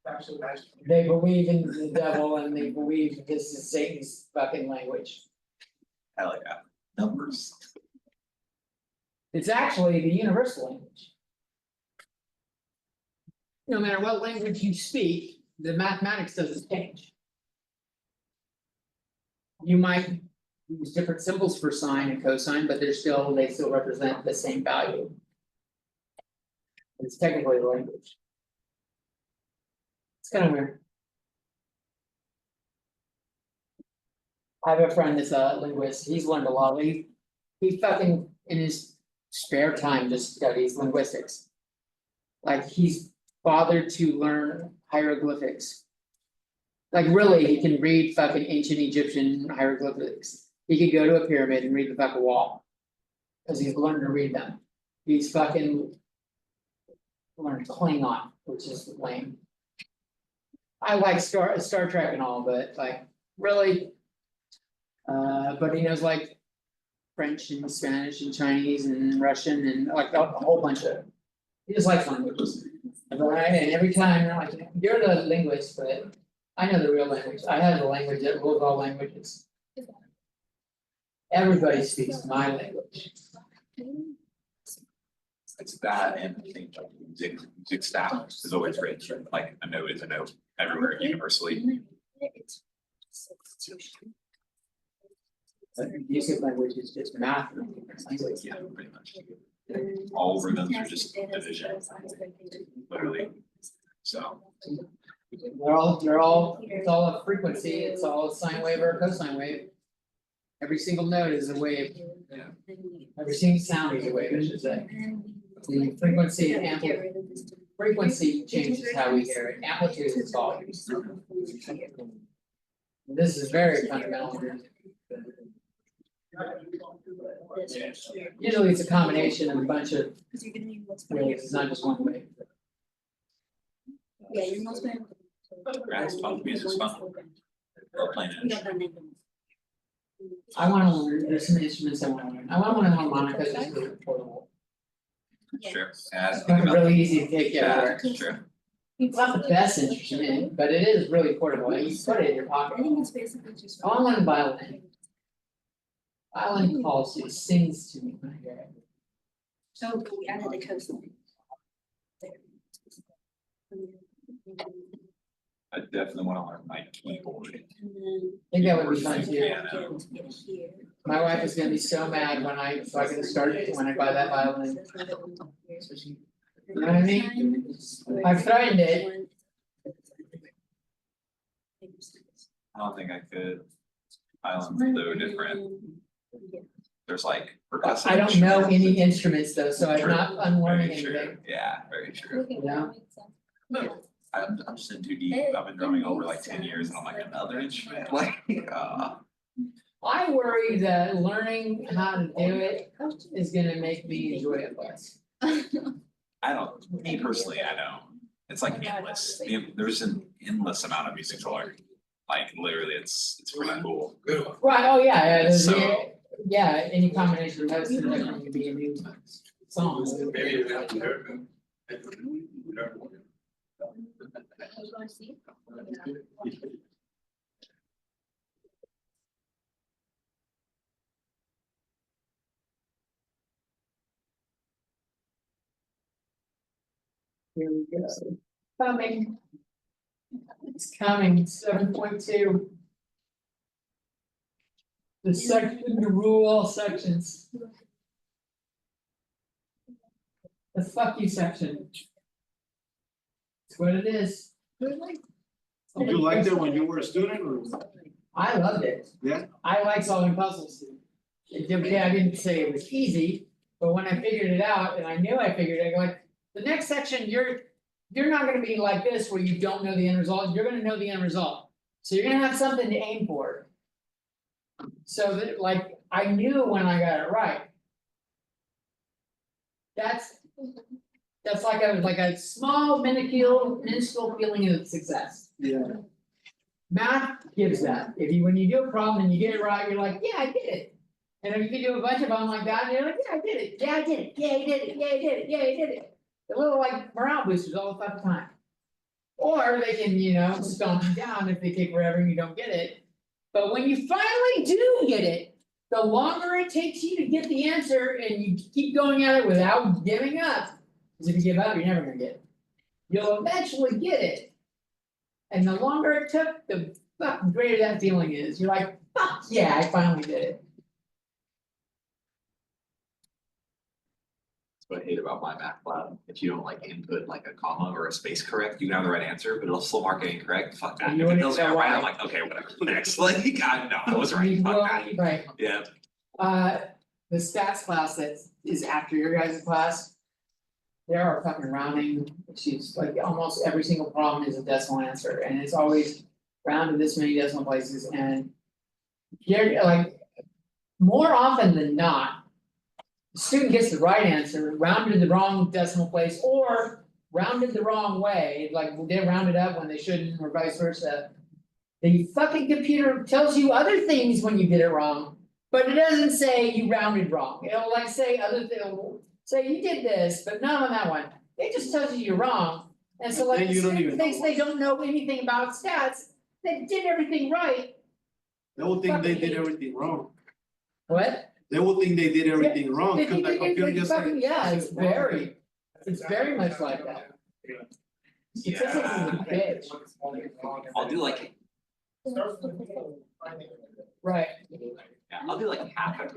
Actually, that's. they believe in the devil and they believe this is Satan's fucking language. Hell yeah, numbers. It's actually the universal language. No matter what language you speak, the mathematics doesn't change. You might use different symbols for sine and cosine, but they still represent the same value. It's technically the language. It's kind of weird. I have a friend that's a linguist, he's learned a lot, he fucking in his spare time just studies linguistics. Like he's bothered to learn hieroglyphics. Like really, he can read fucking ancient Egyptian hieroglyphics. He could go to a pyramid and read the fucking wall. Cause he's learned to read them. He's fucking learned Klingon, which is lame. I like Star Trek and all, but like really. But he knows like French and Spanish and Chinese and Russian and like a whole bunch of. He just likes languages. And every time I'm like, you're the linguist, but I know the real language. I have the language that rules all languages. Everybody speaks my language. It's that and I think like music staff is always great, like a note is a note everywhere universally. It's substitution. Music language is just math. Yeah, pretty much. All over them are just division, literally, so. They're all, it's all a frequency, it's all a sine wave or a cosine wave. Every single note is a wave, every single sound is a wave, I should say. The frequency and frequency changes how we hear it, amplitude is volume. This is very fundamental. Usually it's a combination of a bunch of waves, it's not just one wave. Yeah, you're most. Grass fun, music's fun. Love playing it. I wanna learn, there's some instruments I wanna learn, I wanna learn harmonica, it's really portable. Sure, yeah, It's think about really easy to take that, everywhere. sure. It's not the best instrument, but it is really portable, and you put it in your pocket. I think it's basically just. I wanna learn violin. Violin calls, it sings to me when I hear it. So we added the coastline. I definitely wanna learn my keyboard. I think that would be fun too. Piano. My wife is gonna be so mad when I start when I buy that violin. You know what I mean? I've threatened it. I don't think I could. Islands are so different, there's like percussive. I don't know any instruments though, so I'm True. not unlearning Very true. anything. Yeah, very true. Yeah. I'm just in too deep, I've been drumming over like 10 years and I'm like another instrument, like, I worry that learning how to do it is gonna make me enjoy it less. I don't, me personally, I know, it's like endless, there's an endless amount of music to learn. Like literally, it's pretty cool. Right, oh yeah, So- yeah, any combination of those two definitely could be a new song. Here we go. Coming. It's coming, 7.2. The section to rule all sections. The fuck you section. That's what it is. Did you like it when you were a student or? I loved it. Yeah. I like solving puzzles. Yeah, I didn't say it was easy, but when I figured it out and I knew I figured it, like, the next section, you're not gonna be like this where you don't know the end result, you're gonna know the end result. So you're gonna have something to aim for. So that, like, I knew when I got it right. That's like a small minuscule feeling of success. Yeah. Math gives that, when you do a problem and you get it right, you're like, yeah, I did it. And if you can do a bunch of them like that, and you're like, yeah, I did it, yeah, I did it, yeah, I did it, yeah, I did it, yeah, I did it. They're little like morale boosters all the fucking time. Or they can, stomp you down if they take forever and you don't get it. But when you finally do get it, the longer it takes you to get the answer and you keep going at it without giving up. Because if you give up, you're never gonna get it. You'll eventually get it. And the longer it took, the fucking greater that feeling is. You're like, fuck yeah, I finally did it. What I hate about my math lab, if you don't like input like a comma or a space correct, you can have the right answer, but it'll still mark it incorrect, fuck that, You if it wouldn't tells me know I'm right, why. I'm like, okay, whatever, next, like, I know, I was right, You fuck will- that, Right. yeah. The stats class that is after your guys' class. There are fucking rounding issues, like almost every single problem is a decimal answer, and it's always rounded this many decimal places and. You're like, more often than not. The student gets the right answer, rounded the wrong decimal place, or rounded the wrong way, like they rounded up when they shouldn't, or vice versa. The fucking computer tells you other things when you get it wrong, but it doesn't say you rounded wrong, it'll like say other things, say you did this, but not on that one. It just tells you you're wrong, and so like And the you don't student even know thinks why. they don't know anything about stats, they did everything right. They will think they did everything wrong. What? They will think they did everything wrong, They cause think the they did computer like just fucking- said. yeah, this it's is wrong. very much like that. Statistics is a bitch, I'll do like, right? yeah, I'll do like half of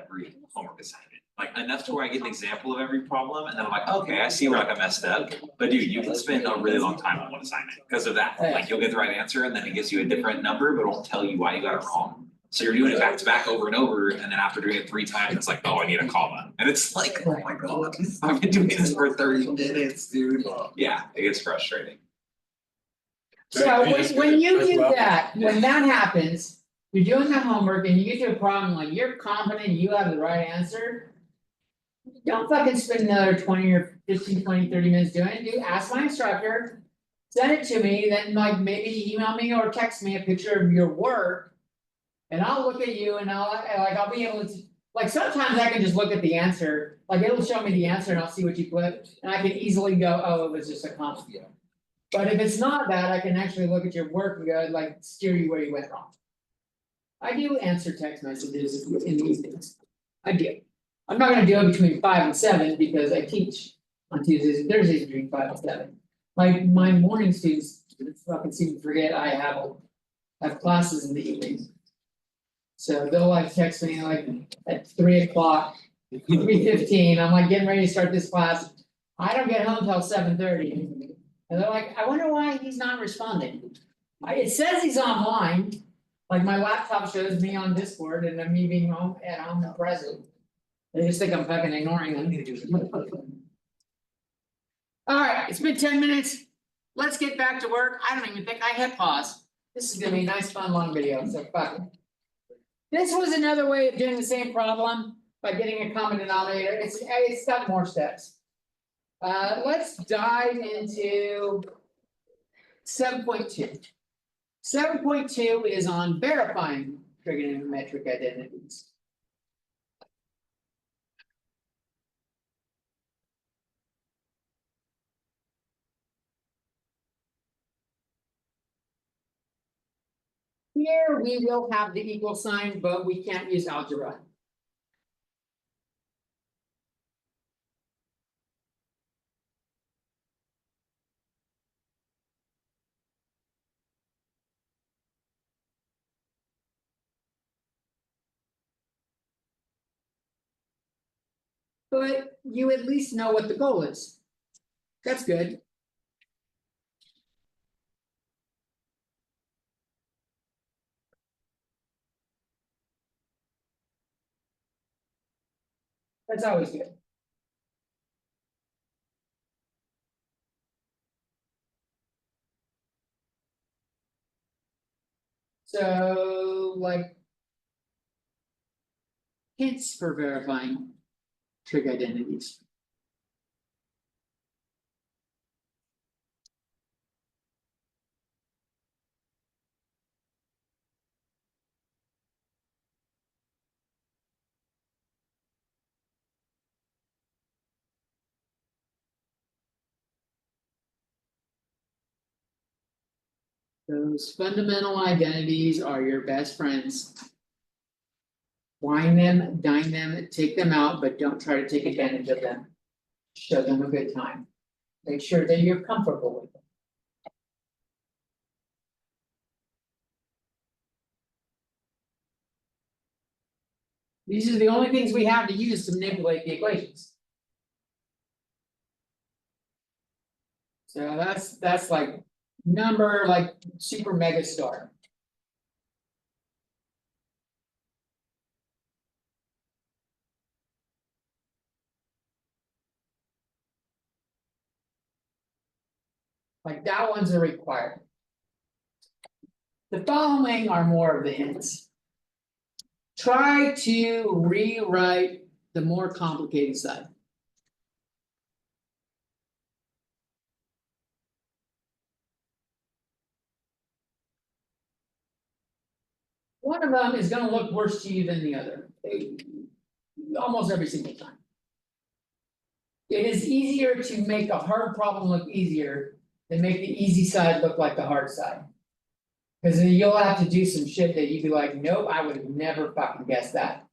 every homework assignment. Like enough to where I get an example of every problem and then I'm like, okay, I see where I got messed up. But dude, you can spend a really long time on one assignment because of that. Like you'll get the right answer and then it gives you a different number, but it won't tell you why you got it wrong. So you're doing it back to back over and over, and then after doing it 3 times, it's like, oh, I need a comma. And it's like, oh my god, I've been doing this for 30 minutes, dude. Yeah, it gets frustrating. So when you do that, when that happens, you're doing the homework and you get to a problem, like you're confident you have the right answer. Don't fucking spend another 20 or 15, 20, 30 minutes doing it, do ask my instructor. Send it to me, then like maybe email me or text me a picture of your work. And I'll look at you and I'll be able to, like sometimes I can just look at the answer, like it'll show me the answer and I'll see what you put. And I can easily go, oh, it was just a comma. But if it's not that, I can actually look at your work and go like steer you where you went wrong. I do answer text messages in these days. I do. I'm not gonna do it between 5 and 7 because I teach on Tuesdays and Thursdays between 5 and 7. My morning students fucking seem to forget I have classes in the evenings. So they'll like text me like at 3 o'clock, 3:15, I'm like getting ready to start this class. I don't get home till 7:30. And they're like, I wonder why he's not responding. It says he's online, like my laptop shows me on Discord and I'm me being home at home and present. They just think I'm fucking ignoring them. Alright, it's been 10 minutes. Let's get back to work. I don't even think I hit pause. This is gonna be a nice fun long video, so fuck it. This was another way of doing the same problem by getting a common denominator. It's got more steps. Let's dive into 7.2. 7.2 is on verifying trigonometric identities. Here we will have the equal sign, but we can't use algebra. But you at least know what the goal is. That's good. That's always good. So like. Hints for verifying trig identities. Those fundamental identities are your best friends. Wine them, dine them, take them out, but don't try to take advantage of them. Show them a good time. Make sure that you're comfortable with them. These are the only things we have to use to manipulate the equations. So that's like number like super mega star. Like that one's a requirement. The following are more of the hints. Try to rewrite the more complicated side. One of them is gonna look worse to you than the other. Almost every single time. It is easier to make a hard problem look easier than make the easy side look like the hard side. Cause then you'll have to do some shit that you'd be like, nope, I would have never fucking guessed that.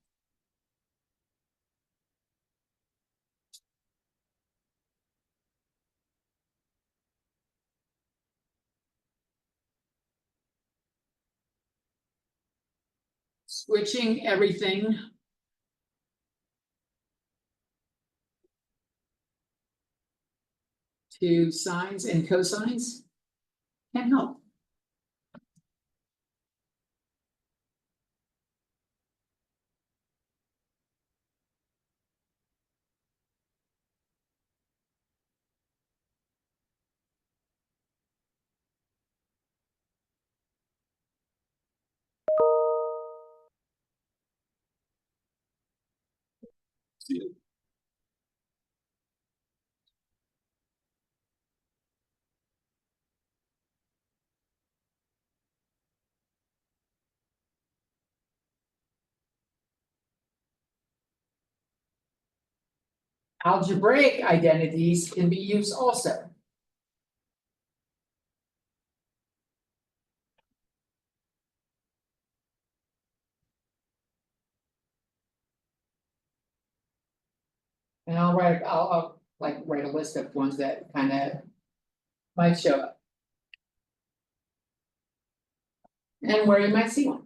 Switching everything. To sines and cosines. Can't help. See it. Algebraic identities can be used also. And I'll like write a list of ones that kind of might show up. And where you might see one.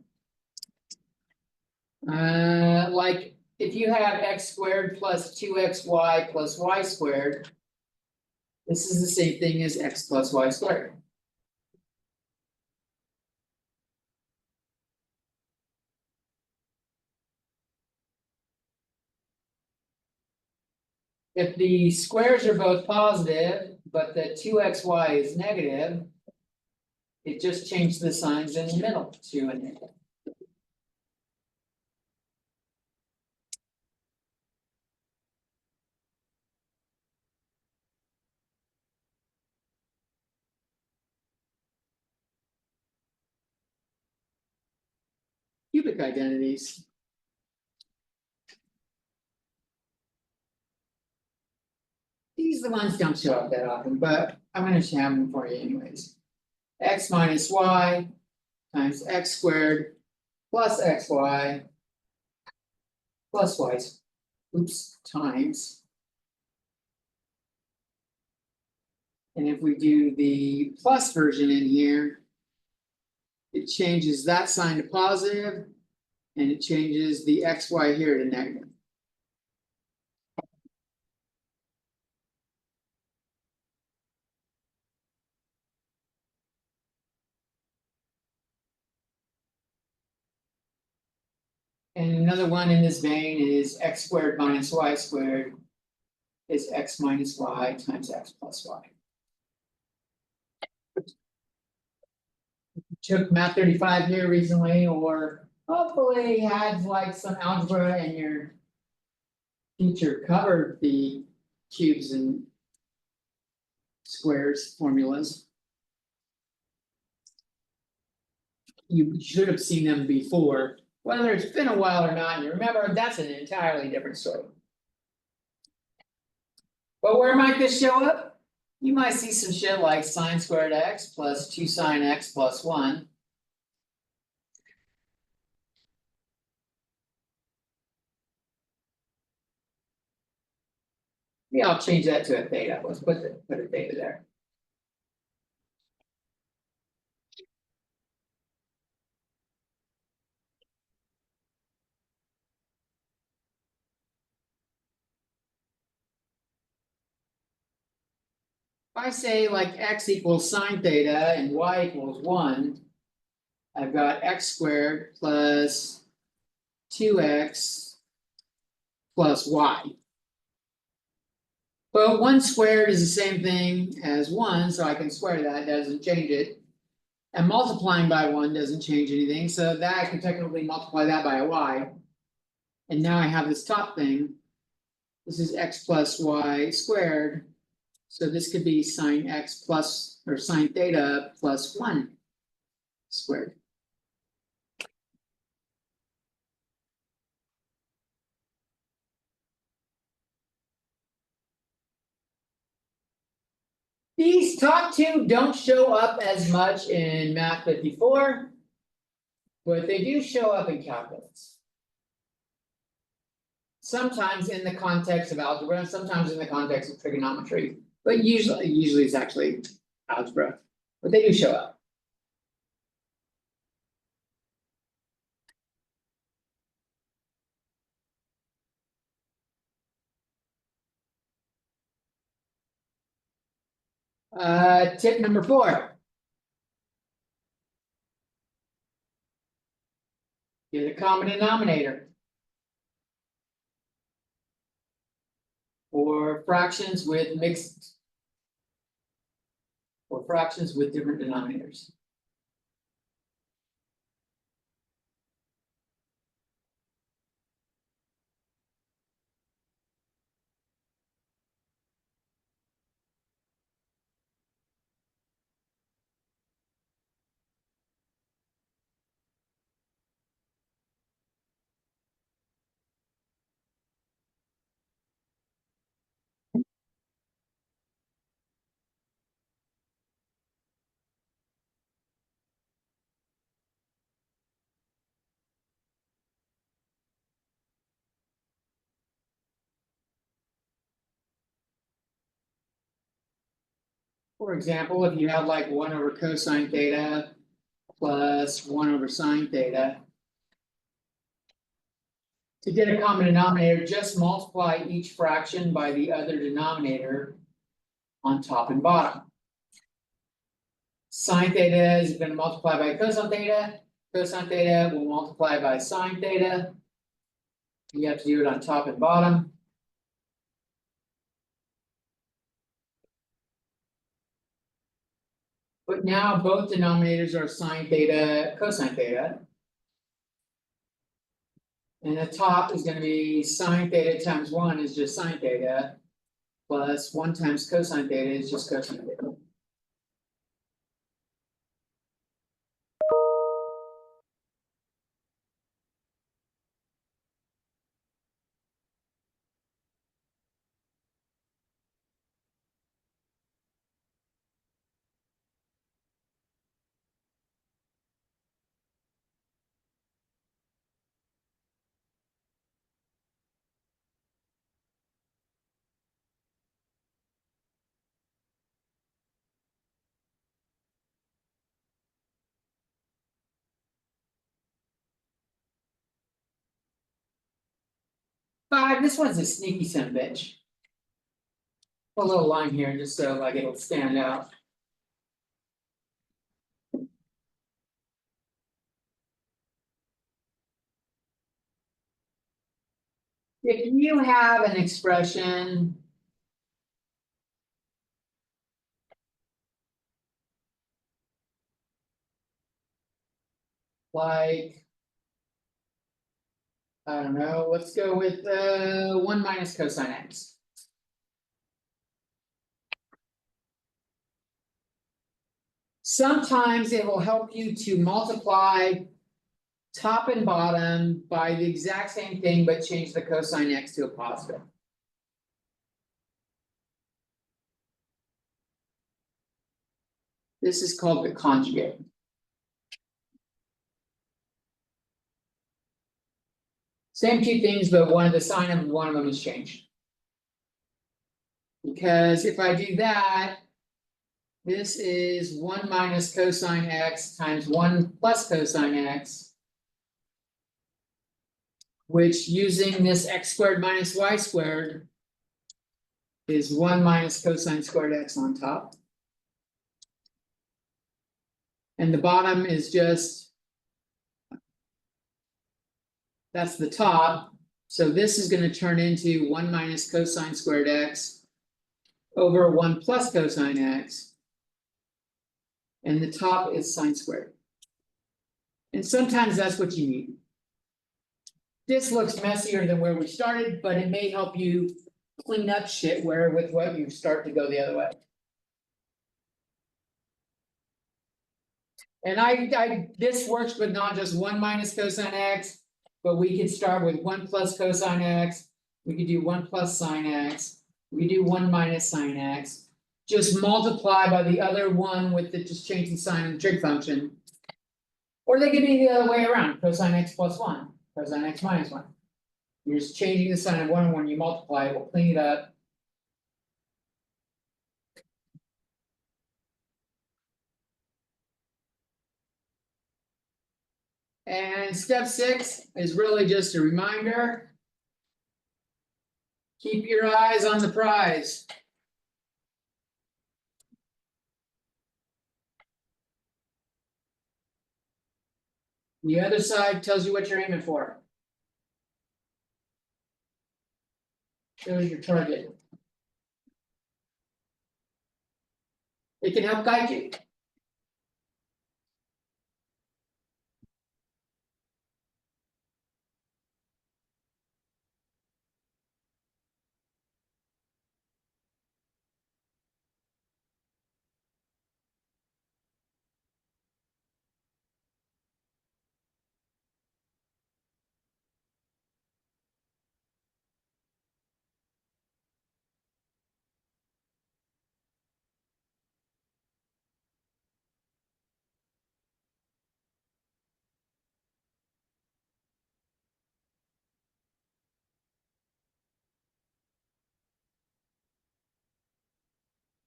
Like if you have x squared plus 2xy plus y squared. This is the same thing as x plus y squared. If the squares are both positive, but the 2xy is negative. It just changed the signs in the middle to a negative. Cubic identities. These are the ones don't show up that often, but I'm gonna have them for you anyways. X minus y times x squared plus xy plus y, times. And if we do the plus version in here, it changes that sign to positive, and it changes the xy here to negative. And another one in this vein is x squared minus y squared is x minus y times x plus y. Took math 35 here recently, or hopefully had like some algebra and your teacher covered the cubes and squares formulas. You should have seen them before, whether it's been a while or not, and you remember, that's an entirely different story. But where might this show up? You might see some shit like sine squared x plus 2 sine x plus 1. Yeah, I'll change that to a theta. Let's put a theta there. If I say like x equals sine theta and y equals 1, I've got x squared plus 2x plus y. Well, 1 squared is the same thing as 1, so I can square that, doesn't change it. And multiplying by 1 doesn't change anything, so that I can technically multiply that by a y. And now I have this top thing. This is x plus y squared. So this could be sine x plus, or sine theta plus 1 squared. These top two don't show up as much in Math 54, but they do show up in calculus. Sometimes in the context of algebra, and sometimes in the context of trigonometry, but usually it's actually algebra, but they do show up. Tip number 4. Get a common denominator. Or fractions with mixed. Or fractions with different denominators. For example, if you have like 1 over cosine theta plus 1 over sine theta. To get a common denominator, just multiply each fraction by the other denominator on top and bottom. Sine theta is going to multiply by cosine theta will multiply by sine theta. You have to do it on top and bottom. But now both denominators are sine theta, cosine theta. And the top is gonna be sine theta times 1 is just sine theta. Plus 1 times cosine theta is just cosine theta. This one's a sneaky son of a bitch. Put a little line here just so like it'll stand out. If you have an expression. Like. I don't know, let's go with 1 minus cosine x. Sometimes it will help you to multiply top and bottom by the exact same thing, but change the cosine x to a positive. This is called the conjugate. Same 2 things, but the sign of one of them is changed. Because if I do that. This is 1 minus cosine x times 1 plus cosine x. Which using this x squared minus y squared. Is 1 minus cosine squared x on top. And the bottom is just. That's the top, so this is gonna turn into 1 minus cosine squared x. Over 1 plus cosine x. And the top is sine squared. And sometimes that's what you need. This looks messier than where we started, but it may help you clean up shit where with what you start to go the other way. And this works, but not just 1 minus cosine x, but we could start with 1 plus cosine x, we could do 1 plus sine x, we could do 1 minus sine x. Just multiply by the other one with the just changing sign of the trig function. Or they could be the other way around, cosine x plus 1, cosine x minus 1. You're just changing the sign of one, and when you multiply, it will clean it up. And step 6 is really just a reminder. Keep your eyes on the prize. The other side tells you what you're aiming for. Shows your target. It can help guide you.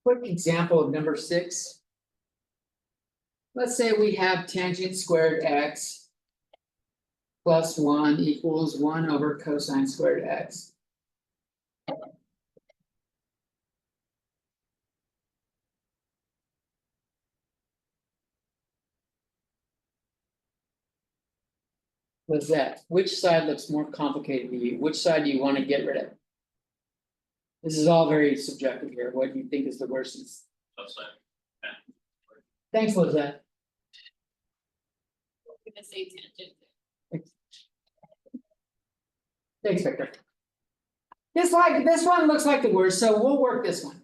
Quick example of number 6. Let's say we have tangent squared x. Plus 1 equals 1 over cosine squared x. What's that? Which side looks more complicated to you? Which side do you want to get rid of? This is all very subjective here. What do you think is the worst? Thanks, Lizette. Gonna say tangent. Thanks, Victor. This one looks like the worst, so we'll work this one.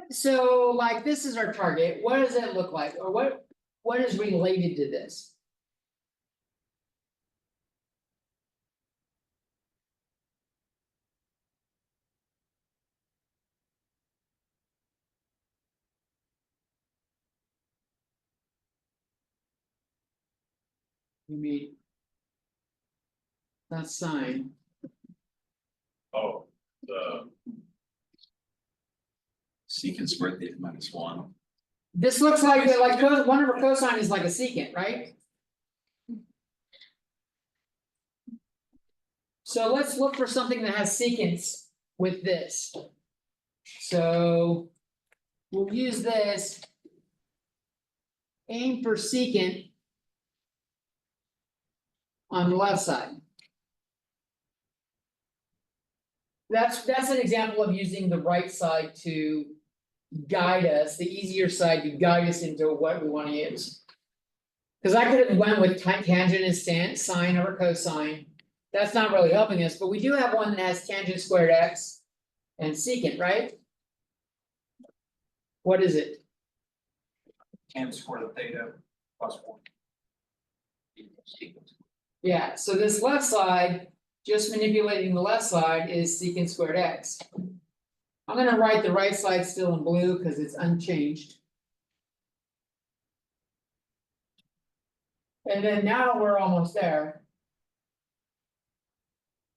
So like this is our target. What does it look like? Or what is related to this? You mean that sine. Oh, the. Secant squared theta minus 1. This looks like 1 over cosine is like a secant, right? So let's look for something that has secants with this. So we'll use this. Aim for secant on the left side. That's an example of using the right side to guide us, the easier side to guide us into what we want to use. Because I could have went with tangent and sine over cosine. That's not really helping us, but we do have one that has tangent squared x and secant, right? What is it? Tan squared theta plus 1. Yeah, so this left side, just manipulating the left side is secant squared x. I'm gonna write the right side still in blue because it's unchanged. And then now we're almost there.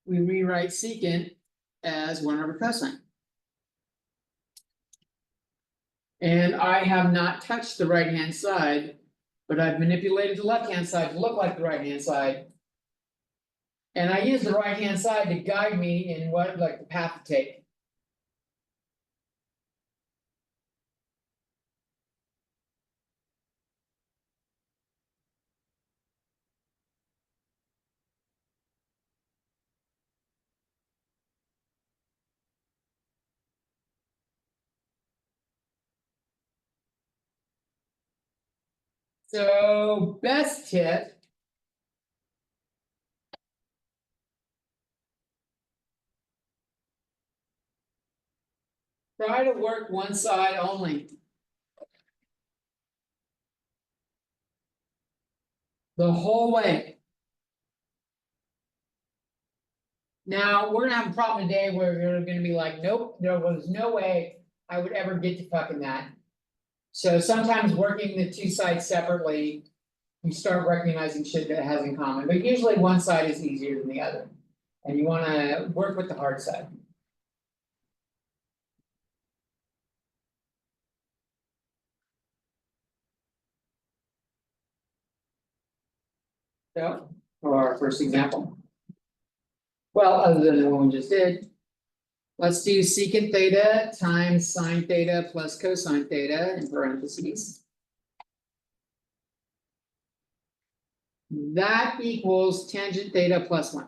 We rewrite secant as 1 over cosine. And I have not touched the right hand side, but I've manipulated the left hand side to look like the right hand side. And I use the right hand side to guide me in what like the path to take. So best tip. Try to work one side only. The whole way. Now, we're gonna have a problem today where you're gonna be like, nope, there was no way I would ever get to fucking that. So sometimes working the two sides separately, you start recognizing shit that it has in common, but usually one side is easier than the other. And you wanna work with the hard side. So, for our first example. Well, other than the one we just did. Let's do secant theta times sine theta plus cosine theta in parentheses. That equals tangent theta plus 1.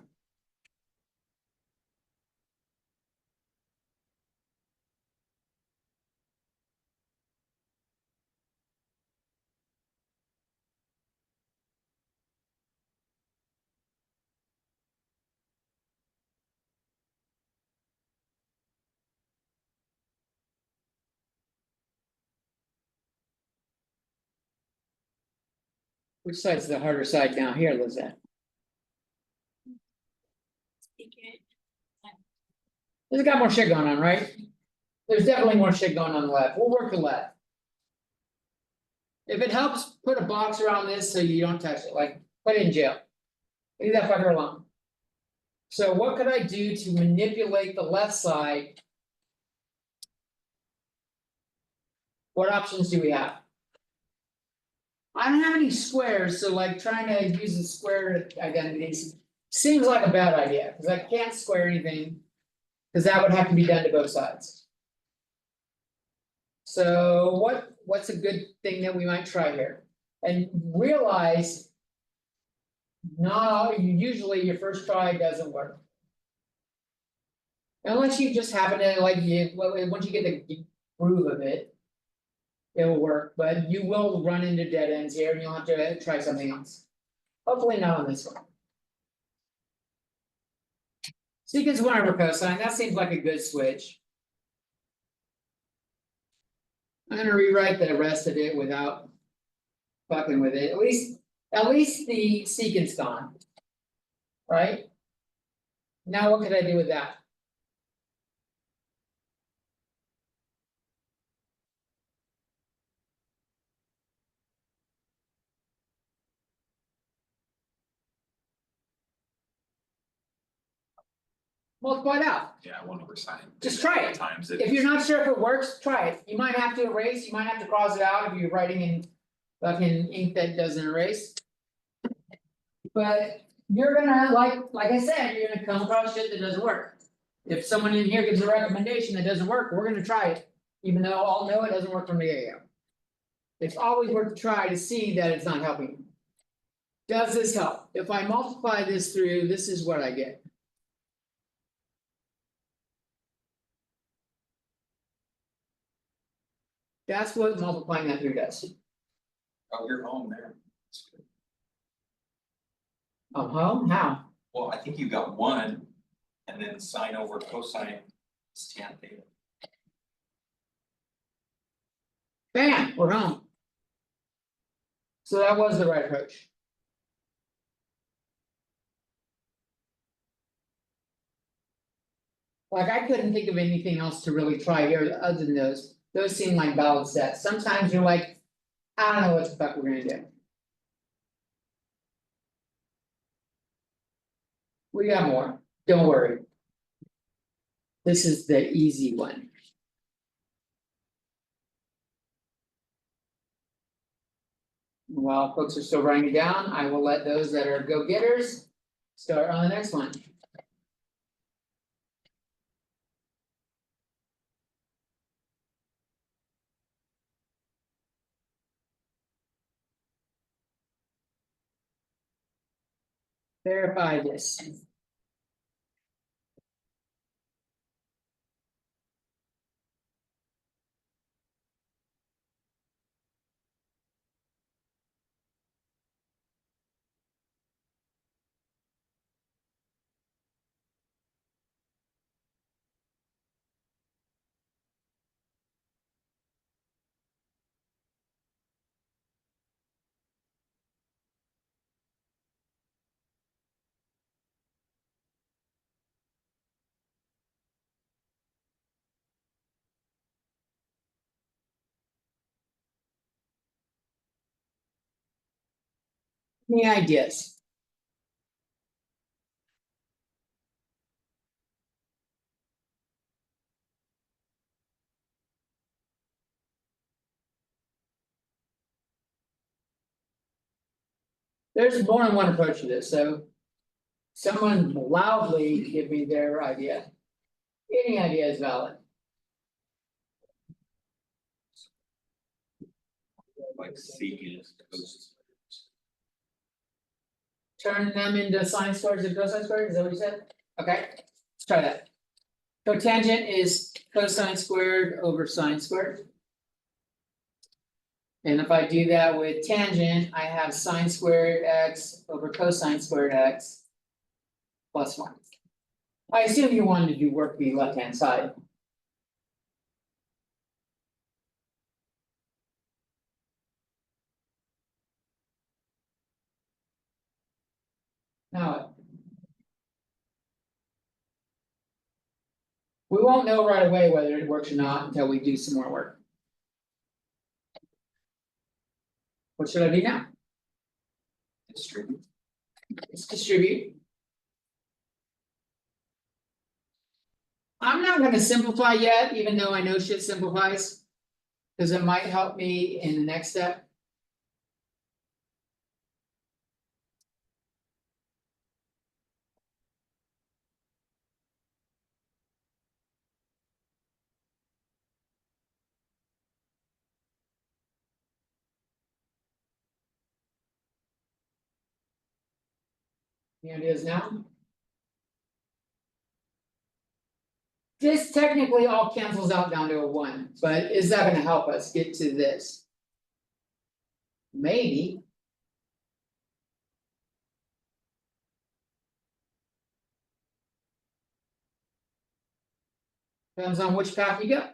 Which side's the harder side now? Here, Lizette. There's got more shit going on, right? There's definitely more shit going on the left. We'll work the left. If it helps, put a box around this so you don't touch it, like put it in jail. Leave that fucker alone. So what could I do to manipulate the left side? What options do we have? I don't have any squares, so like trying to use the square identities seems like a bad idea, because I can't square anything. Because that would have to be done to both sides. So what's a good thing that we might try here? And realize. No, usually your first try doesn't work. Unless you just happen to like once you get the groove of it. It will work, but you will run into dead ends here and you'll have to try something else. Hopefully not on this one. Secant 1 over cosine, that seems like a good switch. I'm gonna rewrite the rest of it without fucking with it, at least the secant's gone. Right? Now what could I do with that? Multiply it out. Yeah, 1 over sine. Just try it. Times If you're not sure if it works, try it. You might have to erase, you might have to cross it out if you're writing in fucking ink that doesn't erase. But you're gonna like I said, you're gonna come across shit that doesn't work. If someone in here gives a recommendation that doesn't work, we're gonna try it, even though I'll know it doesn't work from the get-go. It's always worth to try to see that it's not helping. Does this help? If I multiply this through, this is what I get. That's what multiplying that through does. Oh, you're home there. That's good. How? Well, I think you got 1, and then sine over cosine is tan theta. Bam, we're home. So that was the right approach. Like I couldn't think of anything else to really try here other than those. Those seem like valid sets. Sometimes you're like, I don't know what the fuck we're gonna do. We got more, don't worry. This is the easy one. While folks are still writing it down, I will let those that are go-getters start on the next one. Verify this. Any ideas? There's more than one approach to this, so. Someone loudly give me their idea. Any idea is valid. Like secant cos. Turn them into sine squares and cosine squares, is that what you said? Okay, let's try that. Cotangent is cosine squared over sine squared. And if I do that with tangent, I have sine squared x over cosine squared x. Plus 1. I assume you wanted to do work the left hand side. Now. We won't know right away whether it works or not until we do some more work. What should I do now? Distribute. Let's distribute. I'm not gonna simplify yet, even though I know shit simplifies. Cause it might help me in the next step. Here it is now. This technically all cancels out down to a 1, but is that gonna help us get to this? Maybe. Depends on which path you go.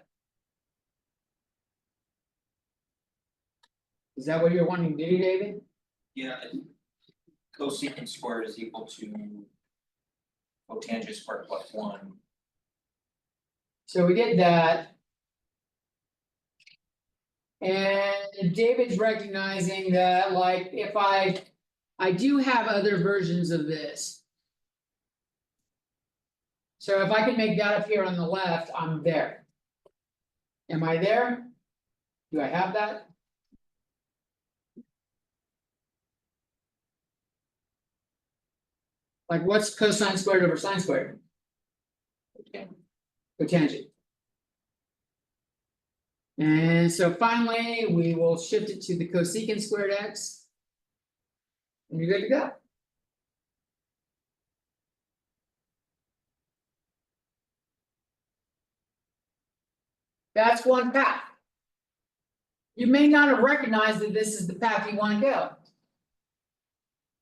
Is that what you're wanting to do, David? Yeah, cosecant squared is equal to cotangent squared plus 1. So we did that. And David's recognizing that, like, if I do have other versions of this. So if I can make that appear on the left, I'm there. Am I there? Do I have that? Like, what's cosine squared over sine squared? Cotangent. And so finally, we will shift it to the cosecant squared x. And you're good to go. That's one path. You may not have recognized that this is the path you want to go.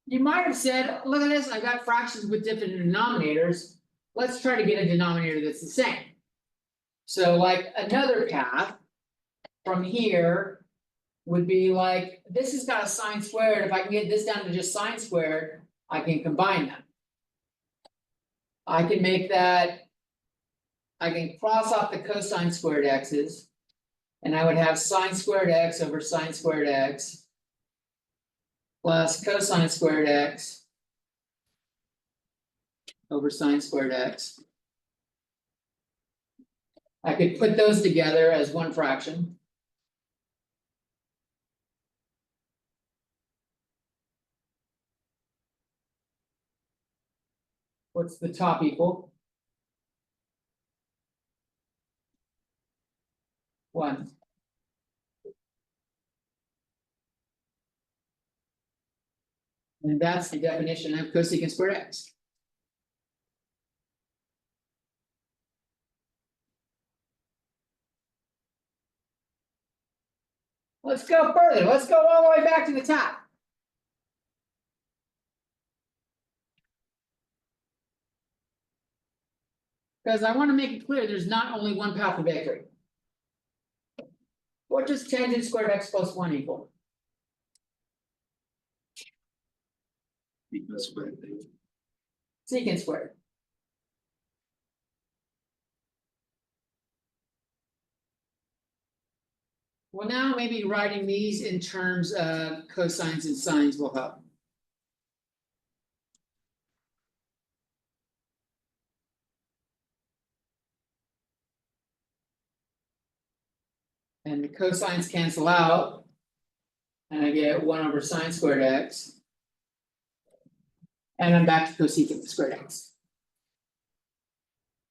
You might have said, look at this, I got fractions with different denominators. Let's try to get a denominator that's the same. So like another path from here would be like, this has got a sine squared. If I can get this down to just sine squared, I can combine them. I can make that. I can cross off the cosine squared x's. And I would have sine squared x over sine squared x. Plus cosine squared x. Over sine squared x. I could put those together as one fraction. What's the top equal? 1. And that's the definition of cosecant squared x. Let's go further. Let's go all the way back to the top. Because I want to make it clear there's not only one path to victory. What does tangent squared x plus 1 equal? Because squared. Secant squared. Well, now maybe writing these in terms of cosines and sines will help. And the cosines cancel out. And I get 1 over sine squared x. And I'm back to cosecant squared x.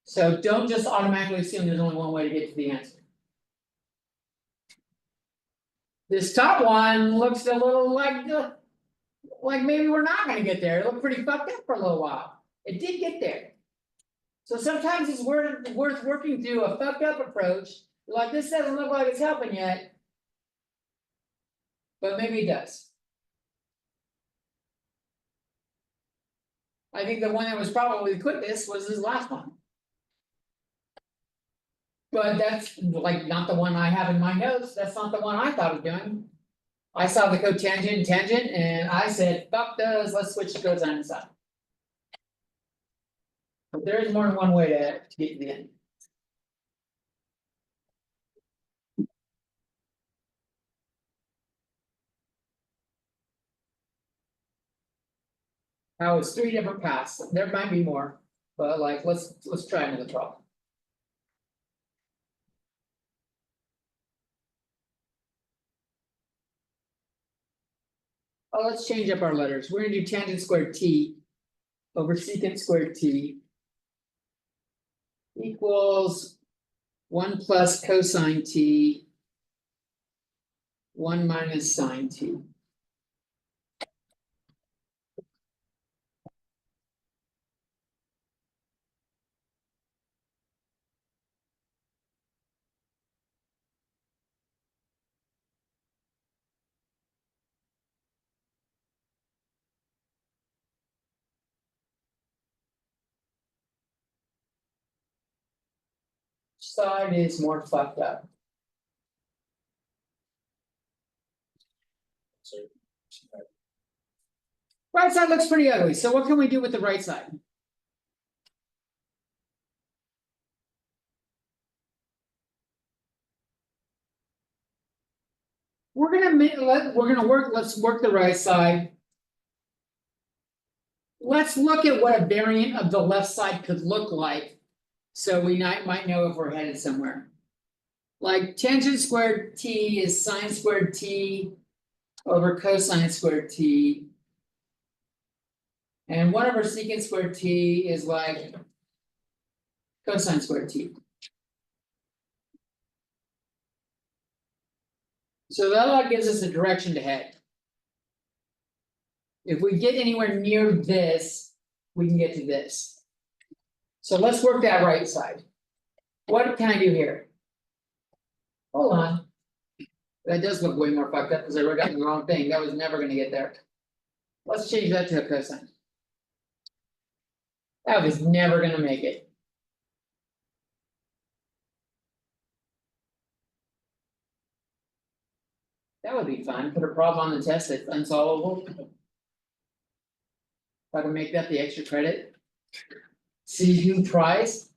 So don't just automatically assume there's only one way to get to the answer. This top one looks a little like maybe we're not gonna get there, it looked pretty fucked up for a little while, it did get there. So sometimes it's worth working through a fucked up approach, like this doesn't look like it's helping yet. But maybe it does. I think the one that was probably the quickest was this last one. But that's like not the one I have in my notes, that's not the one I thought of doing. I saw the cotangent and tangent and I said, fuck those, let's switch to cosine and sine. But there is more than one way to get to the end. Now it's 3 different paths, there might be more, but like, let's try another problem. Oh, let's change up our letters, we're gonna do tangent squared t over secant squared t. Equals 1 plus cosine t. 1 minus sine t. Side is more fucked up. Right side looks pretty ugly, so what can we do with the right side? We're gonna work, let's work the right side. Let's look at what a variant of the left side could look like. So we might know if we're headed somewhere. Like tangent squared t is sine squared t over cosine squared t. And 1 over secant squared t is like cosine squared t. So that gives us a direction to head. If we get anywhere near this, we can get to this. So let's work that right side. What can I do here? Hold on. That does look way more fucked up because I wrote down the wrong thing, that was never gonna get there. Let's change that to a cosine. That was never gonna make it. That would be fun, put a problem on the test that's unsolvable. If I can make that the extra credit. See who tries.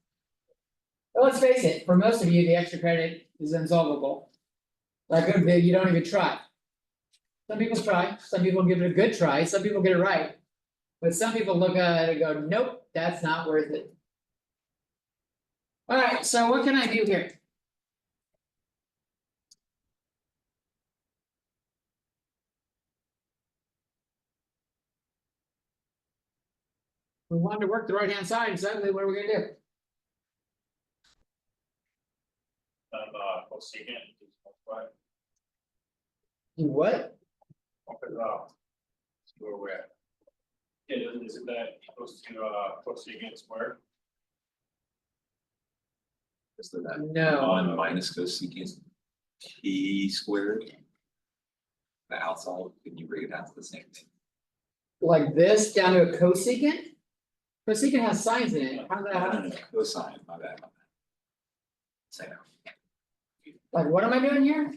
But let's face it, for most of you, the extra credit is unsolvable. Like you don't even try. Some people try, some people give it a good try, some people get it right. But some people look at it and go, nope, that's not worth it. Alright, so what can I do here? We wanted to work the right hand side, exactly what are we gonna do? Cosecant is multiply. Do what? See where we're at. Yeah, isn't that equals to cosecant squared? Is that No. 1 minus cosecant t squared? The outside, can you bring it down to the same thing? Like this down to a cosecant? Cosecant has signs in it, how did that happen? Cosine, my bad. Say no. Like, what am I doing here?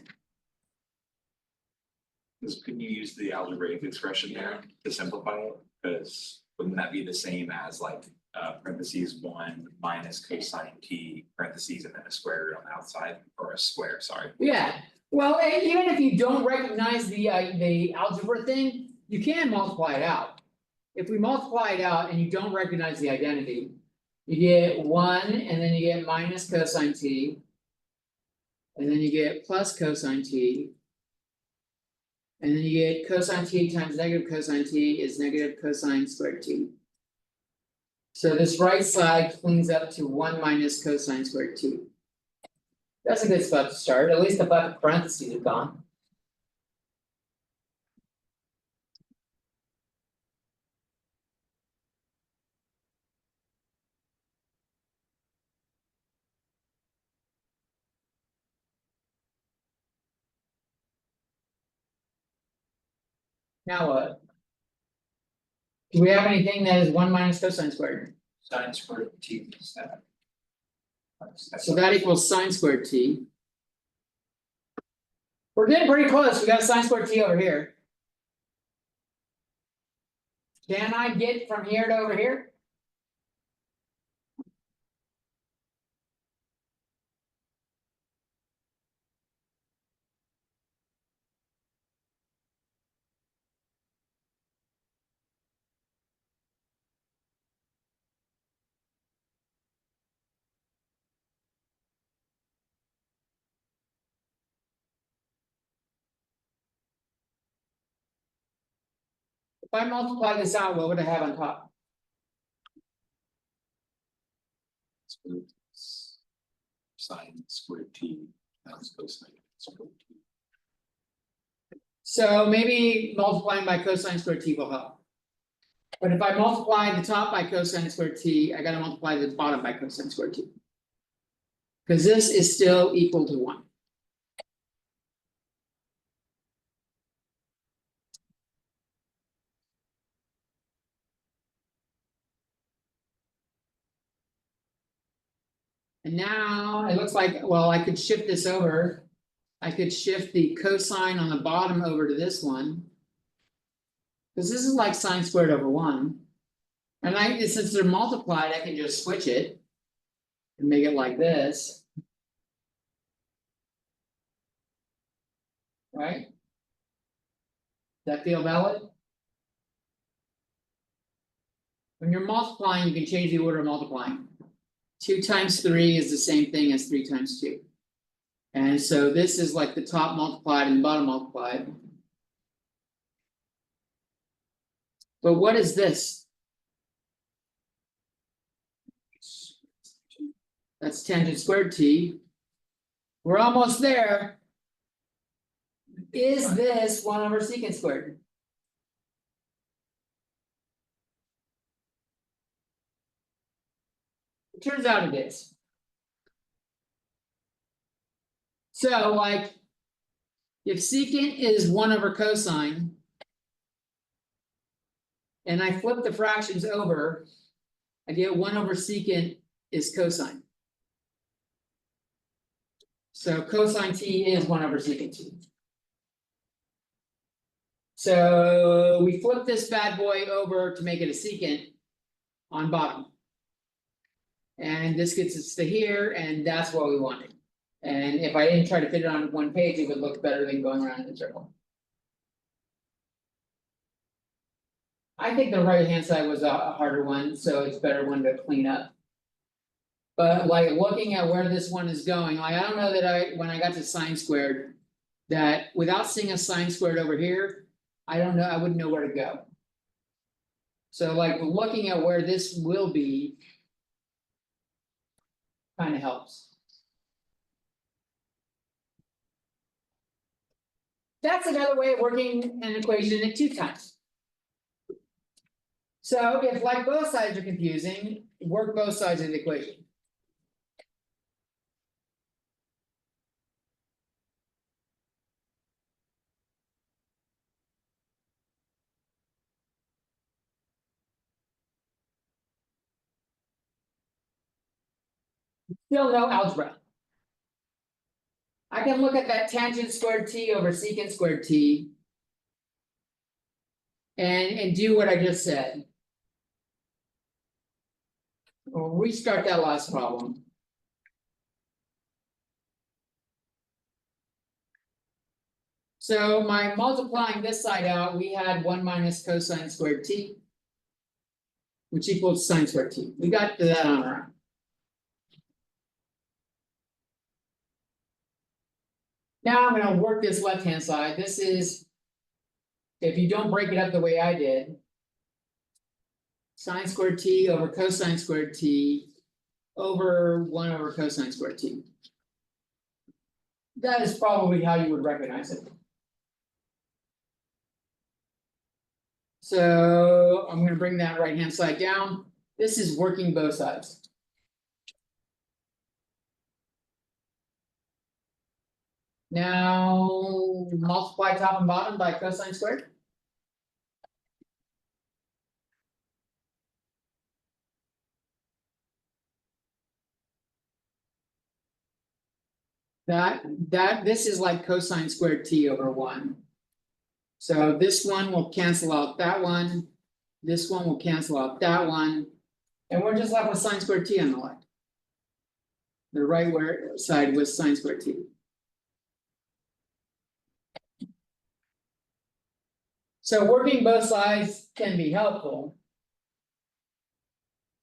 Because couldn't you use the algebraic expression there to simplify it? Because wouldn't that be the same as like parentheses 1 minus cosine t parentheses and then a square root on the outside, or a square, sorry. Yeah, well, even if you don't recognize the algebra thing, you can multiply it out. If we multiply it out and you don't recognize the identity, you get 1 and then you get minus cosine t. And then you get plus cosine t. And then you get cosine t times negative cosine t is negative cosine squared t. So this right side cleans up to 1 minus cosine squared t. That's a good spot to start, at least the bucket parentheses are gone. Now what? Do we have anything that is 1 minus cosine squared? Sine squared t is that. So that equals sine squared t. We're getting pretty close, we got sine squared t over here. Can I get from here to over here? If I multiply this out, what would I have on top? Sine squared t, that's cosine squared t. So maybe multiplying by cosine squared t will help. But if I multiply the top by cosine squared t, I gotta multiply the bottom by cosine squared t. Cause this is still equal to 1. And now it looks like, well, I could shift this over. I could shift the cosine on the bottom over to this one. Cause this is like sine squared over 1. And since they're multiplied, I can just switch it. And make it like this. Right? Does that feel valid? When you're multiplying, you can change the order of multiplying. 2 times 3 is the same thing as 3 times 2. And so this is like the top multiplied and the bottom multiplied. But what is this? That's tangent squared t. We're almost there. Is this 1 over secant squared? It turns out it is. So like, if secant is 1 over cosine. And I flip the fractions over, I get 1 over secant is cosine. So cosine t is 1 over secant t. So we flip this bad boy over to make it a secant on bottom. And this gets us to here, and that's what we wanted. And if I didn't try to fit it on 1 page, it would look better than going around in a circle. I think the right hand side was a harder one, so it's a better one to clean up. But like looking at where this one is going, like I don't know that when I got to sine squared. That without seeing a sine squared over here, I don't know, I wouldn't know where to go. So like looking at where this will be. Kind of helps. That's another way of working an equation at 2 times. So if like both sides are confusing, work both sides of the equation. Still no algebra. I can look at that tangent squared t over secant squared t. And do what I just said. We'll restart that last problem. So by multiplying this side out, we had 1 minus cosine squared t. Which equals sine squared t. We got to that on our own. Now I'm gonna work this left hand side. This is. If you don't break it up the way I did. sine squared t over cosine squared t over 1 over cosine squared t. That is probably how you would recognize it. So I'm gonna bring that right hand side down. This is working both sides. Now multiply top and bottom by cosine squared. This is like cosine squared t over 1. So this one will cancel out that one. This one will cancel out that one. And we're just left with sine squared t on the left. The right side was sine squared t. So working both sides can be helpful.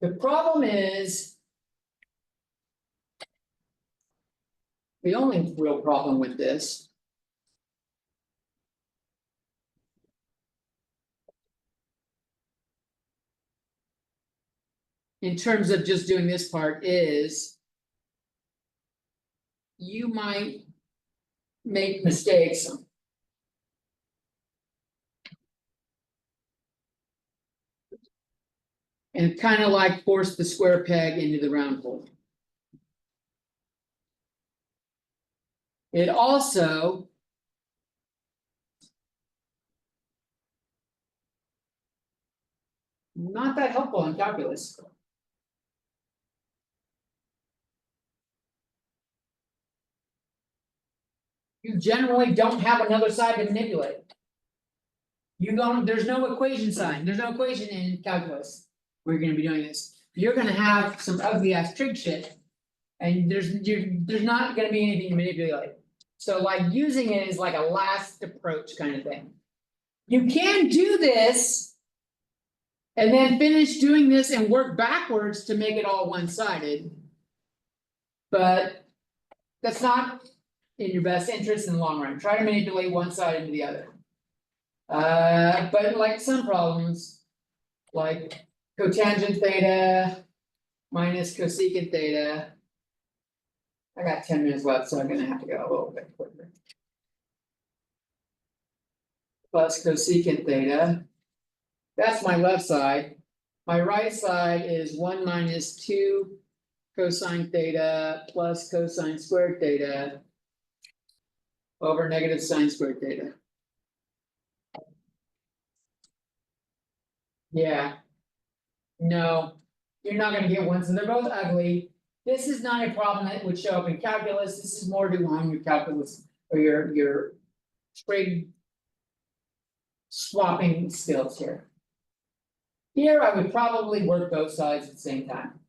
The problem is. The only real problem with this. In terms of just doing this part is. You might make mistakes. And kind of like force the square peg into the round hole. It also. Not that helpful in calculus. You generally don't have another side to manipulate. There's no equation sign, there's no equation in calculus. We're gonna be doing this. You're gonna have some ugly ass trig shit. And there's not gonna be anything to manipulate. So like using it is like a last approach kind of thing. You can do this. And then finish doing this and work backwards to make it all one-sided. But that's not in your best interest in the long run. Try to manipulate one side into the other. But like some problems, like cotangent theta minus cosecant theta. I got 10 minutes left, so I'm gonna have to go a little bit quicker. Plus cosecant theta. That's my left side. My right side is 1 minus 2 cosine theta plus cosine squared theta over negative sine squared theta. Yeah. No, you're not gonna get one, so they're both ugly. This is not a problem that would show up in calculus. This is more to hone your calculus or your trig swapping skills here. Here, I would probably work both sides at the same time.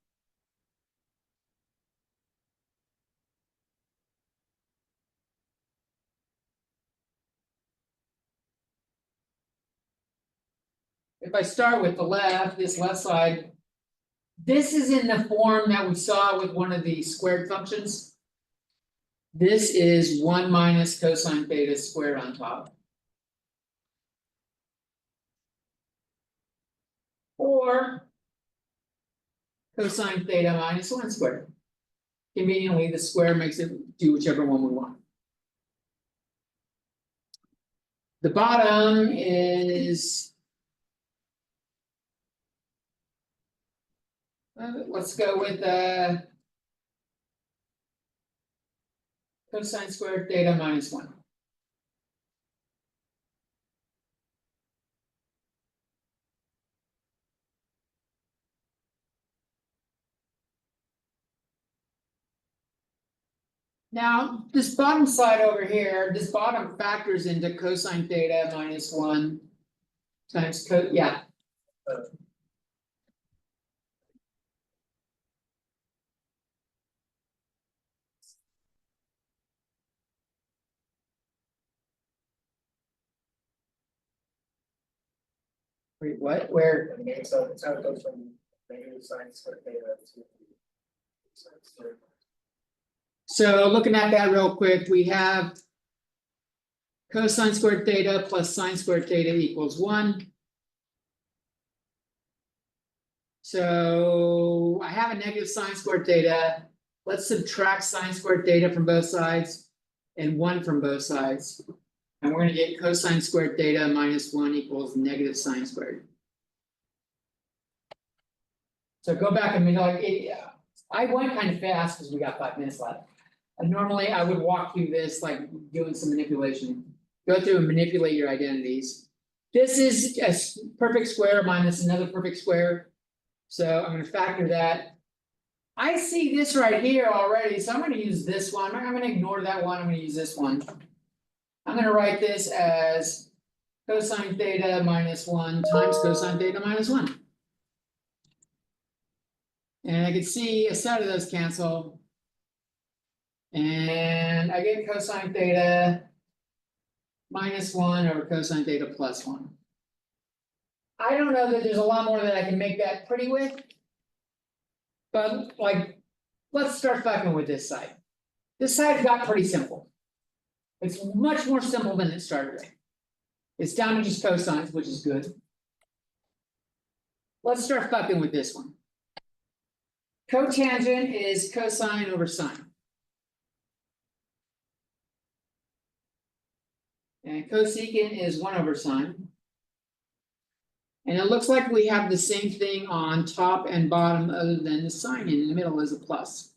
If I start with the left, this left side. This is in the form that we saw with one of the squared functions. This is 1 minus cosine theta squared on top. Or cosine theta minus 1 squared. Conveniently, the square makes it do whichever one we want. The bottom is. Let's go with cosine squared theta minus 1. Now, this bottom side over here, this bottom factors into cosine theta minus 1 times yeah. Wait, what? Where? So it's how it goes from negative sine squared theta to. Sine squared. So looking at that real quick, we have cosine squared theta plus sine squared theta equals 1. So I have a negative sine squared theta. Let's subtract sine squared theta from both sides and 1 from both sides. And we're gonna get cosine squared theta minus 1 equals negative sine squared. So go back and I went kind of fast because we got 5 minutes left. And normally I would walk through this like doing some manipulation. Go through and manipulate your identities. This is a perfect square minus another perfect square. So I'm gonna factor that. I see this right here already, so I'm gonna use this one. I'm gonna ignore that one. I'm gonna use this one. I'm gonna write this as cosine theta minus 1 times cosine theta minus 1. And I can see a set of those cancel. And I get cosine theta minus 1 over cosine theta plus 1. I don't know that there's a lot more that I can make that pretty with. But like, let's start fucking with this side. This side got pretty simple. It's much more simple than it started with. It's down to just cosines, which is good. Let's start fucking with this one. Cotangent is cosine over sine. And cosecant is 1 over sine. And it looks like we have the same thing on top and bottom other than the sign in the middle is a plus.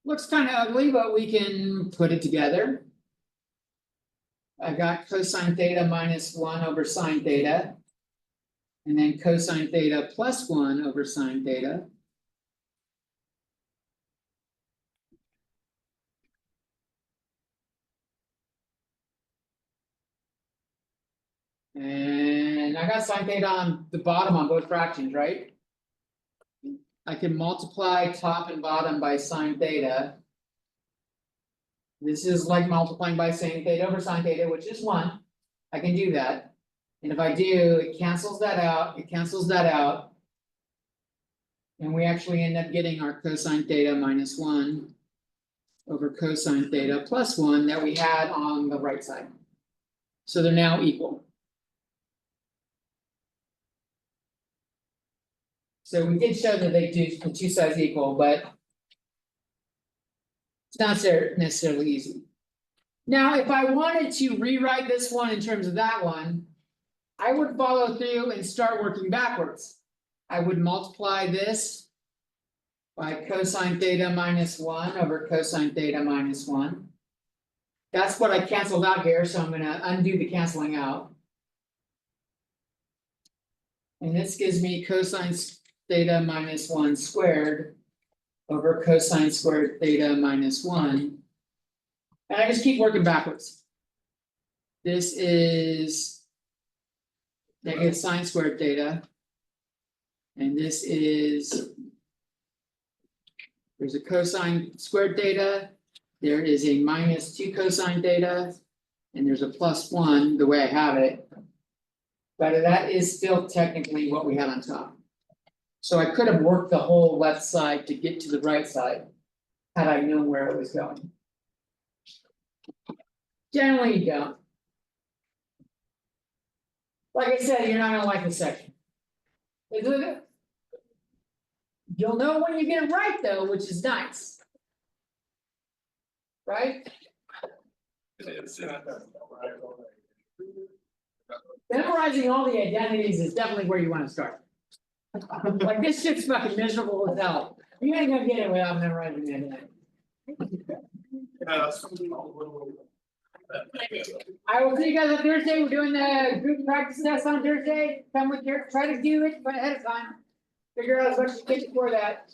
Looks kind of ugly, but we can put it together. I got cosine theta minus 1 over sine theta. And then cosine theta plus 1 over sine theta. And I got sine theta on the bottom on both fractions, right? I can multiply top and bottom by sine theta. This is like multiplying by sine theta over sine theta, which is 1. I can do that. And if I do, it cancels that out, it cancels that out. And we actually end up getting our cosine theta minus 1 over cosine theta plus 1 that we had on the right side. So they're now equal. So we did show that they do the 2 sides equal, but it's not necessarily easy. Now, if I wanted to rewrite this one in terms of that one, I would follow through and start working backwards. I would multiply this by cosine theta minus 1 over cosine theta minus 1. That's what I canceled out here, so I'm gonna undo the canceling out. And this gives me cosine theta minus 1 squared over cosine squared theta minus 1. And I just keep working backwards. This is negative sine squared theta. And this is, there's a cosine squared theta. There is a minus 2 cosine theta. And there's a plus 1 the way I have it. But that is still technically what we had on top. So I could have worked the whole left side to get to the right side, had I known where it was going. Generally, you don't. Like I said, you're not gonna like this section. You'll know when you get it right though, which is nice. Right? Memorizing all the identities is definitely where you want to start. Like this shit's fucking miserable as hell. You ain't gonna get it without memorizing the identity. I will see you guys on Thursday. We're doing the group practice test on Thursday. Come with your, try to do it ahead of time. Figure out as much as you can before that.